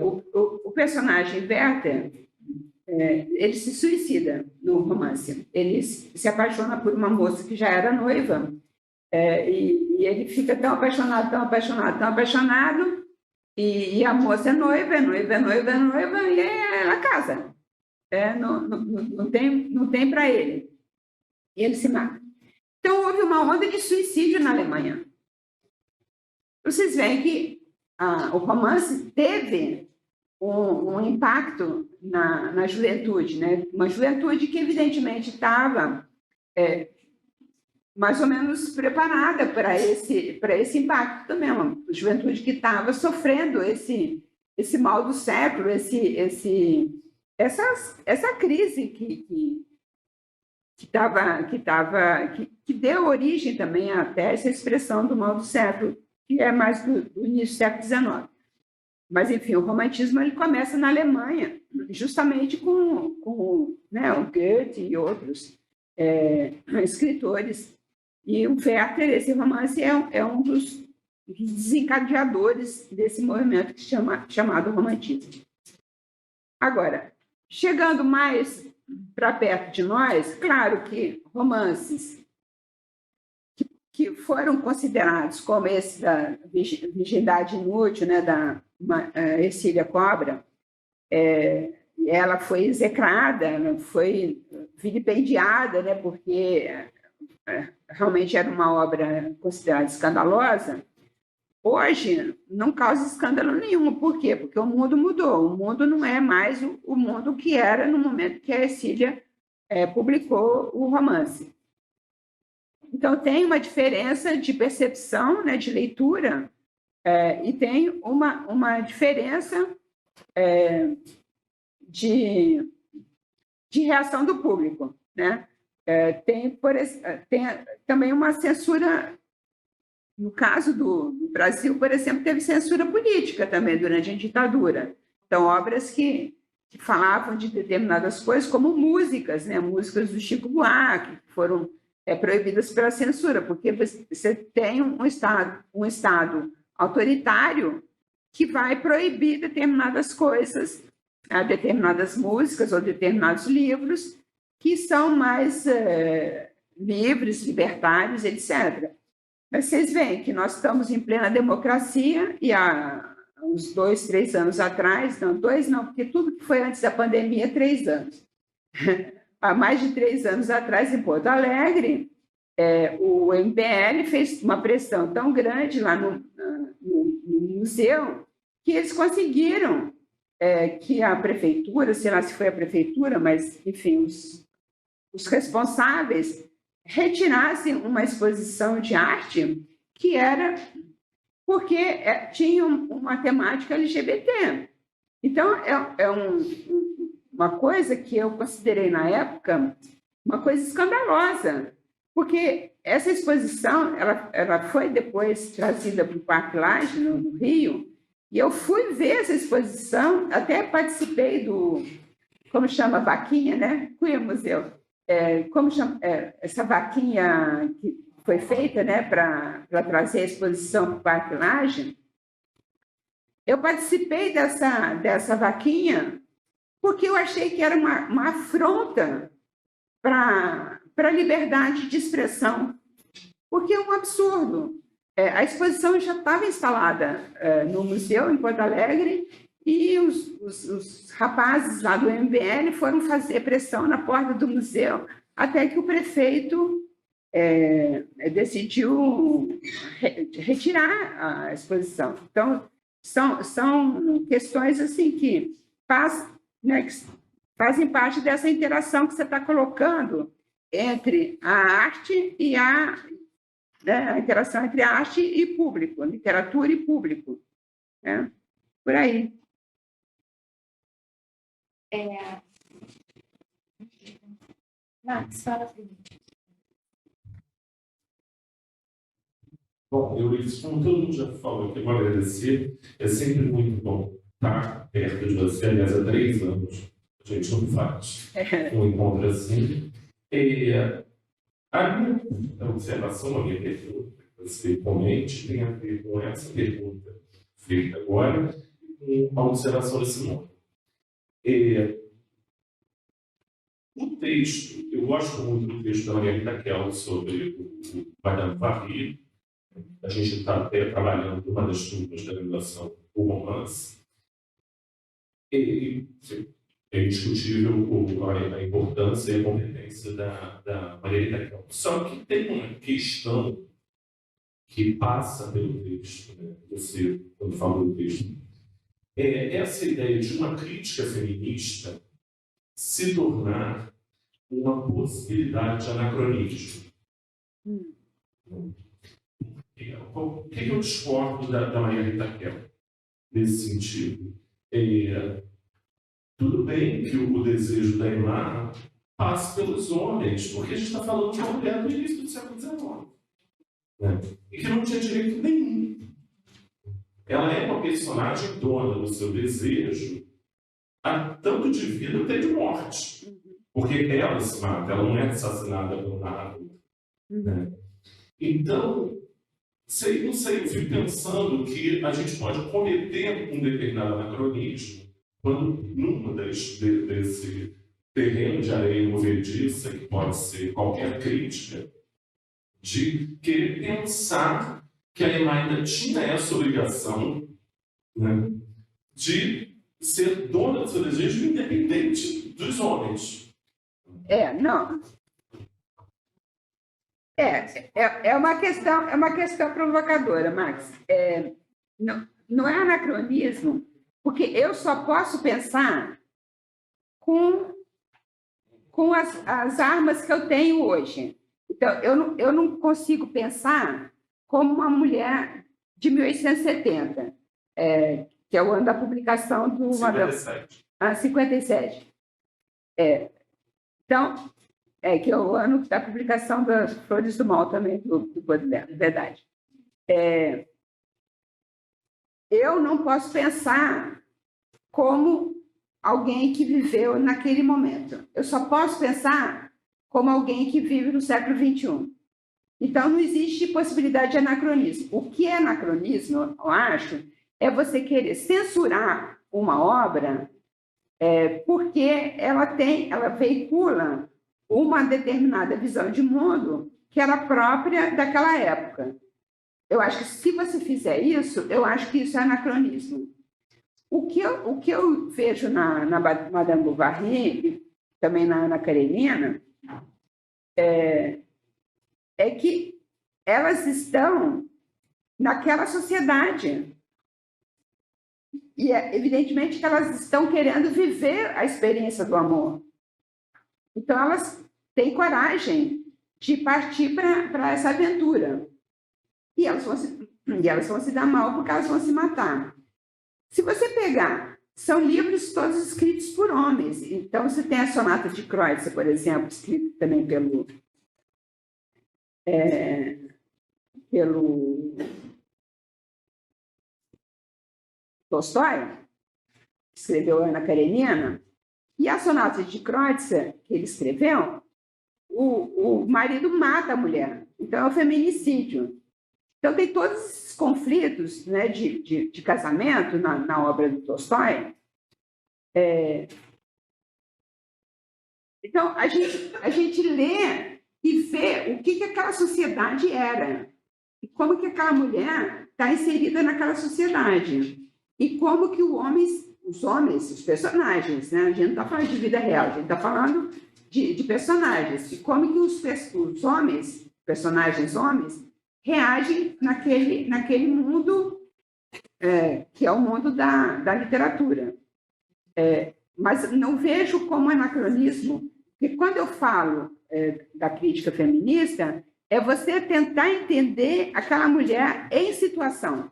O personagem Werther, ele se suicida no romance. Ele se apaixona por uma moça que já era noiva, e ele fica tão apaixonado, e a moça é noiva, e ela casa. Não tem para ele. E ele se mata. Então, houve uma onda de suicídio na Alemanha. Vocês veem que o romance teve um impacto na juventude, né? Uma juventude que, evidentemente, estava mais ou menos preparada para esse impacto também. Uma juventude que estava sofrendo esse mal do século, essa crise que deu origem também até essa expressão do mal do século, que é mais do início do século XIX. Mas, enfim, o romantismo ele começa na Alemanha, justamente com né, o Goethe e outros escritores. E o Werther, esse romance, é um dos desencadeadores desse movimento chamado romantismo. Agora, chegando mais para perto de nós, claro que romances que foram considerados como esse da Virgindade Inútil, né, da Ercília Cobra, ela foi execrada, foi vilipendiada, né, porque realmente era uma obra considerada escandalosa. Hoje não causa escândalo nenhum. Por quê? Porque o mundo mudou. O mundo não é mais o mundo que era no momento que a Ercília publicou o romance. Então, tem uma diferença de percepção, né, de leitura, e tem uma diferença de reação do público, né? Tem também uma censura. No caso do Brasil, por exemplo, teve censura política também durante a ditadura. Então, obras que falavam de determinadas coisas, como músicas, né? Músicas do Chico Buarque, que foram proibidas pela censura, porque você tem um Estado autoritário que vai proibir determinadas coisas, determinadas músicas ou determinados livros que são mais livres, libertários, etc. Mas vocês veem que nós estamos em plena democracia e há uns 2, 3 anos atrás, não, 2 não, porque tudo que foi antes da pandemia, 3 anos. Há mais de 3 anos atrás, em Porto Alegre, o MBL fez uma pressão tão grande lá no museu que eles conseguiram que a prefeitura, sei lá se foi a prefeitura, mas, enfim, os responsáveis retirassem uma exposição de arte que era porque tinha uma temática LGBT. Então, uma coisa que eu considerei na época uma coisa escandalosa, porque essa exposição ela foi depois trazida para o Parque Lage, no Rio, e eu fui ver essa exposição, até participei como chama, vaquinha, né? Fui ao museu. Como chama, essa vaquinha que foi feita, né, para trazer a exposição para o Parque Lage. Eu participei dessa vaquinha porque eu achei que era uma afronta para a liberdade de expressão, porque é um absurdo. A exposição já estava instalada no museu, em Porto Alegre, e os rapazes lá do MBL foram fazer pressão na porta do museu, até que o prefeito decidiu retirar a exposição. Então, são questões assim que fazem parte dessa interação que você está colocando entre a arte e a interação entre arte e público, literatura e público. Né? Por aí. Bom, Euridice, como todo mundo já falou, eu vou agradecer. É sempre muito bom estar perto de você. Aliás, há 3 anos a gente não faz um encontro assim. A minha observação, a minha pergunta, que você comente, tem a ver com essa pergunta feita agora, com a observação desse mundo. O texto, eu gosto muito do texto da Maria Rita Kelly sobre o Madame Bovary. A gente está até trabalhando uma das turmas da graduação, o romance. É indiscutível a importância e a competência da Maria Rita Kelly. Só que tem uma questão que passa pelo texto, né? Você, quando fala do texto, essa ideia de uma crítica feminista se tornar uma possibilidade de anacronismo. O que eu discordo da Maria Rita Kelly nesse sentido? Tudo bem que o desejo da Emma passe pelos homens, porque a gente está falando de uma mulher do início do século XIX, né? E que não tinha direito nenhum. Ela é uma personagem dona do seu desejo, tanto de vida até de morte. Porque ela se mata, ela não é assassinada por nada. Né? Então, não sei, eu fico pensando que a gente pode cometer um determinado anacronismo quando numa desse terreno de areia movediça, que pode ser qualquer crítica, de querer pensar que a Emma ainda tinha essa obrigação, né, de ser dona do seu desejo independente dos homens. Não. É uma questão provocadora, Max. Não é anacronismo, porque eu só posso pensar com as armas que eu tenho hoje. Então, eu não consigo pensar como uma mulher de 1870, que é o ano da publicação do... 57. 57. Então, que é o ano da publicação das Flores do Mal também, do Baudelaire, verdade. Eu não posso pensar como alguém que viveu naquele momento. Eu só posso pensar como alguém que vive no século XXI. Então, não existe possibilidade de anacronismo. O que é anacronismo, eu acho, é você querer censurar uma obra porque ela veicula uma determinada visão de mundo que era própria daquela época. Eu acho que, se você fizer isso, eu acho que isso é anacronismo. O que eu vejo na Madame Bovary, e também na Ana Karenina, é que elas estão naquela sociedade. E evidentemente que elas estão querendo viver a experiência do amor. Então, elas têm coragem de partir para essa aventura. E elas vão se dar mal porque elas vão se matar. Se você pegar, são livros todos escritos por homens. Então, você tem a Sonata de Kreutzer, por exemplo, escrita também pelo Tolstói, que escreveu Ana Karenina, e a Sonata de Kreutzer, que ele escreveu, o marido mata a mulher. Então, é o feminicídio. Então, tem todos esses conflitos, né, de casamento na obra do Tolstói. Então, a gente lê e vê o que aquela sociedade era, e como que aquela mulher está inserida naquela sociedade, e como que os homens, os personagens, né? A gente não está falando de vida real, a gente está falando de personagens, e como que os homens, personagens homens, reagem naquele mundo que é o mundo da literatura. Mas não vejo como anacronismo, porque quando eu falo da crítica feminista, é você tentar entender aquela mulher em situação.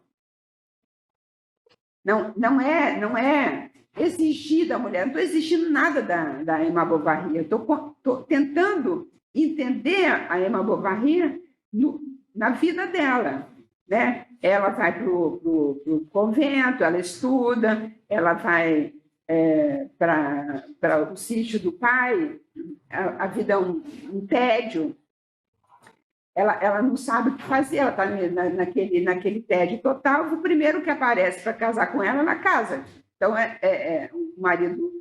Não é exigir da mulher, não estou exigindo nada da Emma Bovary, eu estou tentando entender a Emma Bovary na vida dela, né? Ela vai para o convento, ela estuda, ela vai para o sítio do pai, a vida é um tédio, ela não sabe o que fazer, ela está naquele tédio total, o primeiro que aparece para casar com ela casa. Então, o marido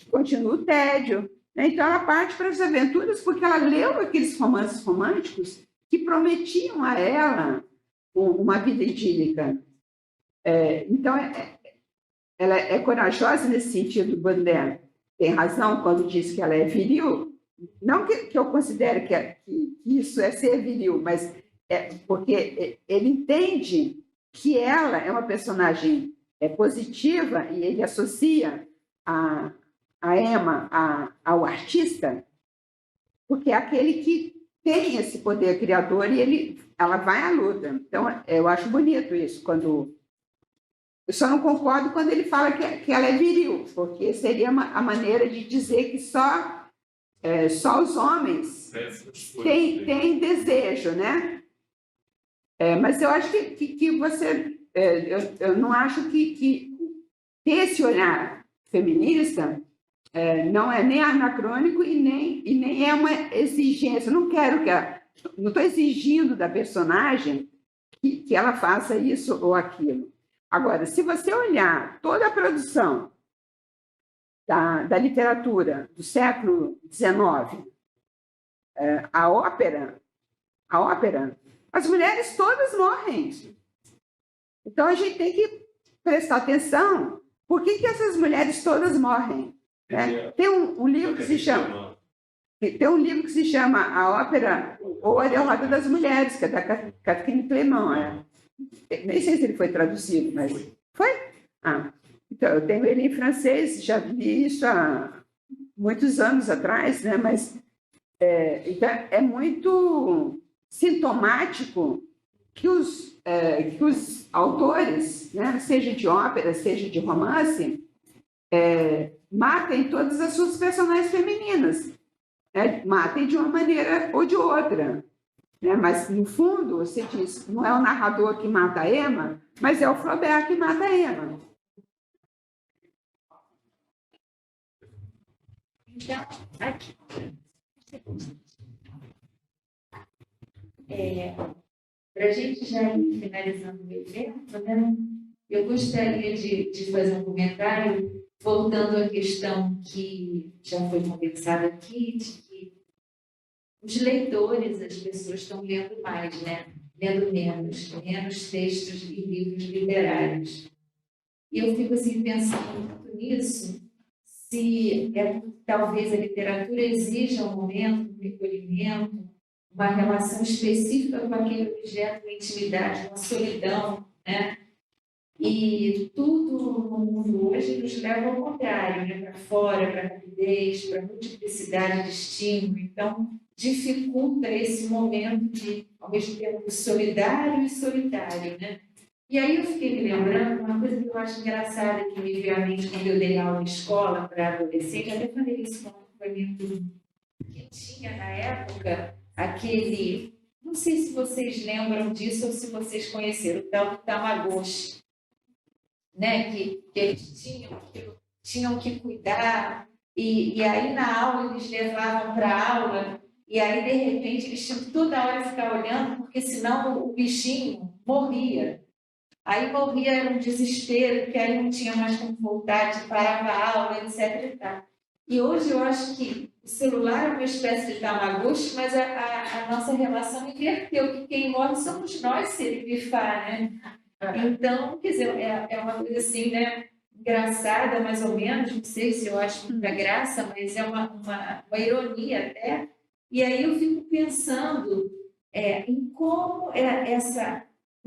continua o tédio, né? Então ela parte para as aventuras porque ela leu aqueles romances românticos que prometiam a ela uma vida idílica. Então, ela é corajosa nesse sentido, Baudelaire tem razão quando diz que ela é viril, não que eu considere que isso é ser viril, mas porque ele entende que ela é uma personagem positiva e ele associa a Emma ao artista, porque é aquele que tem esse poder criador e ela vai à luta. Então, eu acho bonito isso. Eu só não concordo quando ele fala que ela é viril, porque seria a maneira de dizer que só só os homens têm desejo, né? Mas eu acho que você... eu não acho que esse olhar feminista não é nem anacrônico e nem é uma exigência. Eu não quero não estou exigindo da personagem que ela faça isso ou aquilo. Agora, se você olhar toda a produção da literatura do século XIX, a ópera, as mulheres todas morrem. Então, a gente tem que prestar atenção por que essas mulheres todas morrem. Né? Tem um livro que se chama... Tem um livro que se chama A Ópera ou A Derrota das Mulheres, que é da Catherine Clément. Nem sei se ele foi traduzido, mas... Foi? Então, eu tenho ele em francês, já li isso há muitos anos atrás, né? Mas então, é muito sintomático que os autores, né? Seja de ópera, seja de romance, matem todas as suas personagens femininas. Matem de uma maneira ou de outra. Né? Mas, no fundo, você diz, não é o narrador que mata a Emma, mas é o Flaubert que mata a Emma. Então, aqui. Para a gente já ir finalizando o evento, né? Eu gostaria de fazer um comentário, voltando à questão que já foi conversada aqui, de que os leitores, as pessoas estão lendo mais, né? Lendo menos textos e livros literários. E eu fico assim, pensando muito nisso, se talvez a literatura exija um momento, um recolhimento, uma relação específica com aquele objeto, uma intimidade, uma solidão, né? E tudo no mundo hoje nos leva ao contrário, né? Para fora, para a rapidez, para a multiplicidade de estímulo. Então, dificulta esse momento de, ao mesmo tempo, solidário e solitário, né? E aí eu fiquei me lembrando uma coisa que eu acho engraçada, que me veio à mente quando eu dei aula em escola para adolescente, até falei isso com um acompanhamento que tinha na época aquele, não sei se vocês lembram disso ou se vocês conheceram, o tal do Tamagotchi, né? Que eles tinham que cuidar, e aí na aula eles levavam para a aula, e aí de repente eles tinham que toda hora ficar olhando, porque senão o bichinho morria. Aí morria, era um desespero, porque aí não tinha mais como voltar, parava a aula, etc. E hoje eu acho que o celular é uma espécie de Tamagotchi, mas a nossa relação inverteu, que quem morre somos nós se ele pifar, né? Então, quer dizer, é uma coisa assim, né? Engraçada, mais ou menos, não sei se eu acho muita graça, mas é uma ironia até. E aí eu fico pensando em como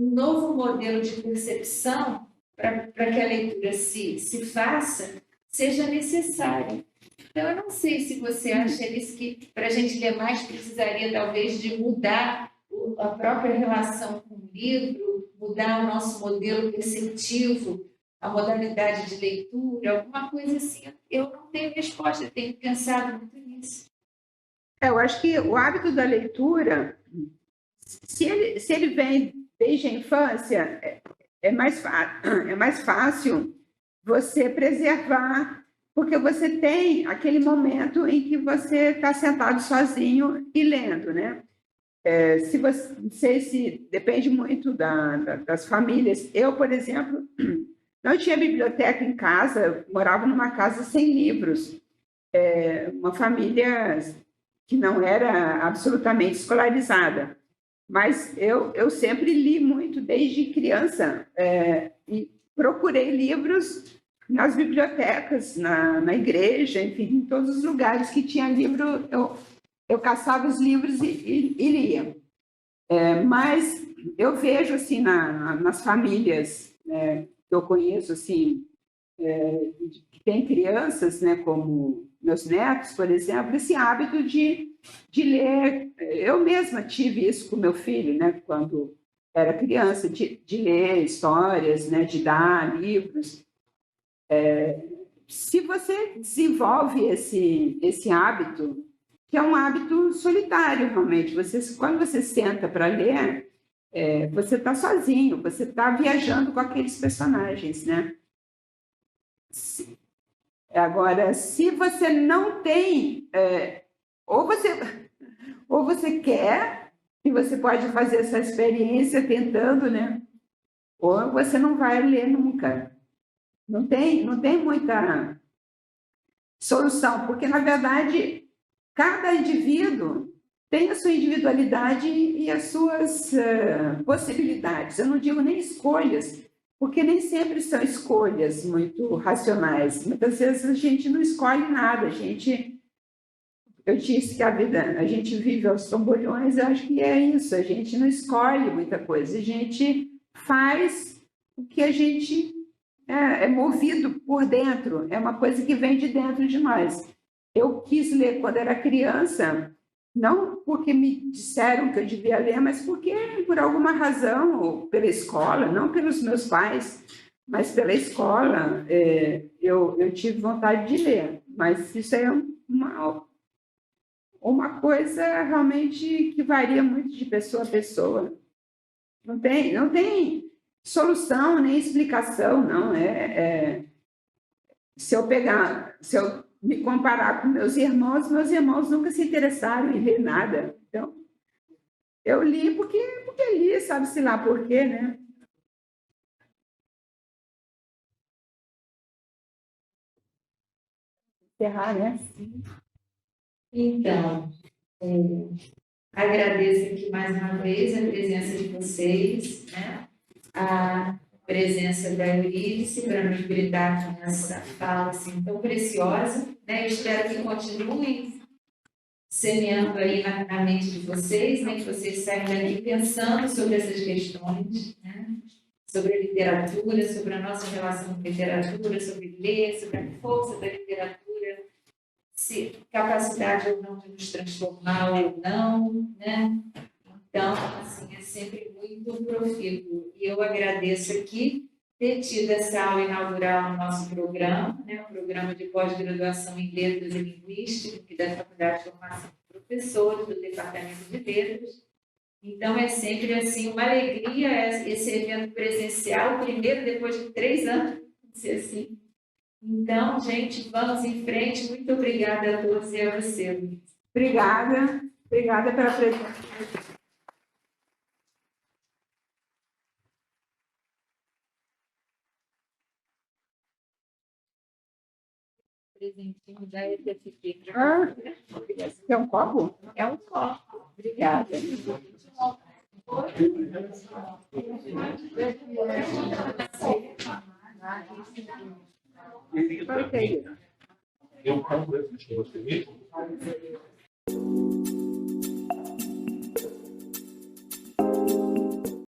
um novo modelo de percepção para que a leitura se faça, seja necessário. Então, eu não sei se você acha, Elis, que para a gente ler mais precisaria talvez de mudar a própria relação com o livro, mudar o nosso modelo perceptivo, a modalidade de leitura, alguma coisa assim. Eu não tenho resposta, eu tenho pensado muito nisso. Eu acho que o hábito da leitura, se ele vem desde a infância, é mais fácil você preservar, porque você tem aquele momento em que você está sentado sozinho e lendo, né? Não sei se depende muito das famílias. Eu, por exemplo, não tinha biblioteca em casa, morava numa casa sem livros. Uma família que não era absolutamente escolarizada. Mas eu sempre li muito desde criança e procurei livros nas bibliotecas, na igreja, enfim, em todos os lugares que tinha livro, eu caçava os livros e lia. Mas eu vejo assim nas famílias que eu conheço assim que tem crianças, né, como meus netos, por exemplo, esse hábito de ler. Eu mesma tive isso com meu filho, né, quando era criança, de ler histórias, né, de dar livros. Se você desenvolve esse hábito que é um hábito solitário, realmente. Quando você senta para ler, você está sozinho, você está viajando com aqueles personagens, né? Agora, se você não tem, ou você quer, e você pode fazer essa experiência tentando, né? Ou você não vai ler nunca. Não tem muita solução, porque, na verdade, cada indivíduo tem a sua individualidade e as suas possibilidades. Eu não digo nem escolhas, porque nem sempre são escolhas muito racionais. Muitas vezes a gente não escolhe nada. Eu disse que a gente vive aos trambolhões, eu acho que é isso. A gente não escolhe muita coisa, a gente faz o que a gente é movido por dentro, é uma coisa que vem de dentro de nós. Eu quis ler quando era criança, não porque me disseram que eu devia ler, mas porque, por alguma razão, ou pela escola, não pelos meus pais, mas pela escola, eu tive vontade de ler. Mas isso é uma coisa realmente que varia muito de pessoa a pessoa. Não tem solução nem explicação, não. Se eu me comparar com meus irmãos nunca se interessaram em ler nada. Então, eu li porque li, sabe-se lá por quê, né? Encerrar, né? Então, agradeço aqui mais uma vez a presença de vocês, né? A presença da Eurídice para nos brindar com essa fala assim, tão preciosa, né? Eu espero que continuem semeando aí na mente de vocês, né? Que vocês saiam daqui pensando sobre essas questões, né? Sobre a literatura, sobre a nossa relação com a literatura, sobre ler, sobre a força da literatura, se capacidade ou não de nos transformar ou não, né? Então, assim, é sempre muito profícuo. E eu agradeço aqui ter tido essa aula inaugural no nosso programa, né? O programa de pós-graduação em Letras e Linguística, que da Faculdade de Formação de Professores, do Departamento de Letras. Então, é sempre, assim, uma alegria esse evento presencial, primeiro depois de 3 anos, vamos dizer assim. Então, gente, vamos em frente. Muito obrigada a todos e a você. Obrigada pela presença. Presentinho da ETFP. É um copo? É um copo. Obrigada. Eu compro esse de você mesmo?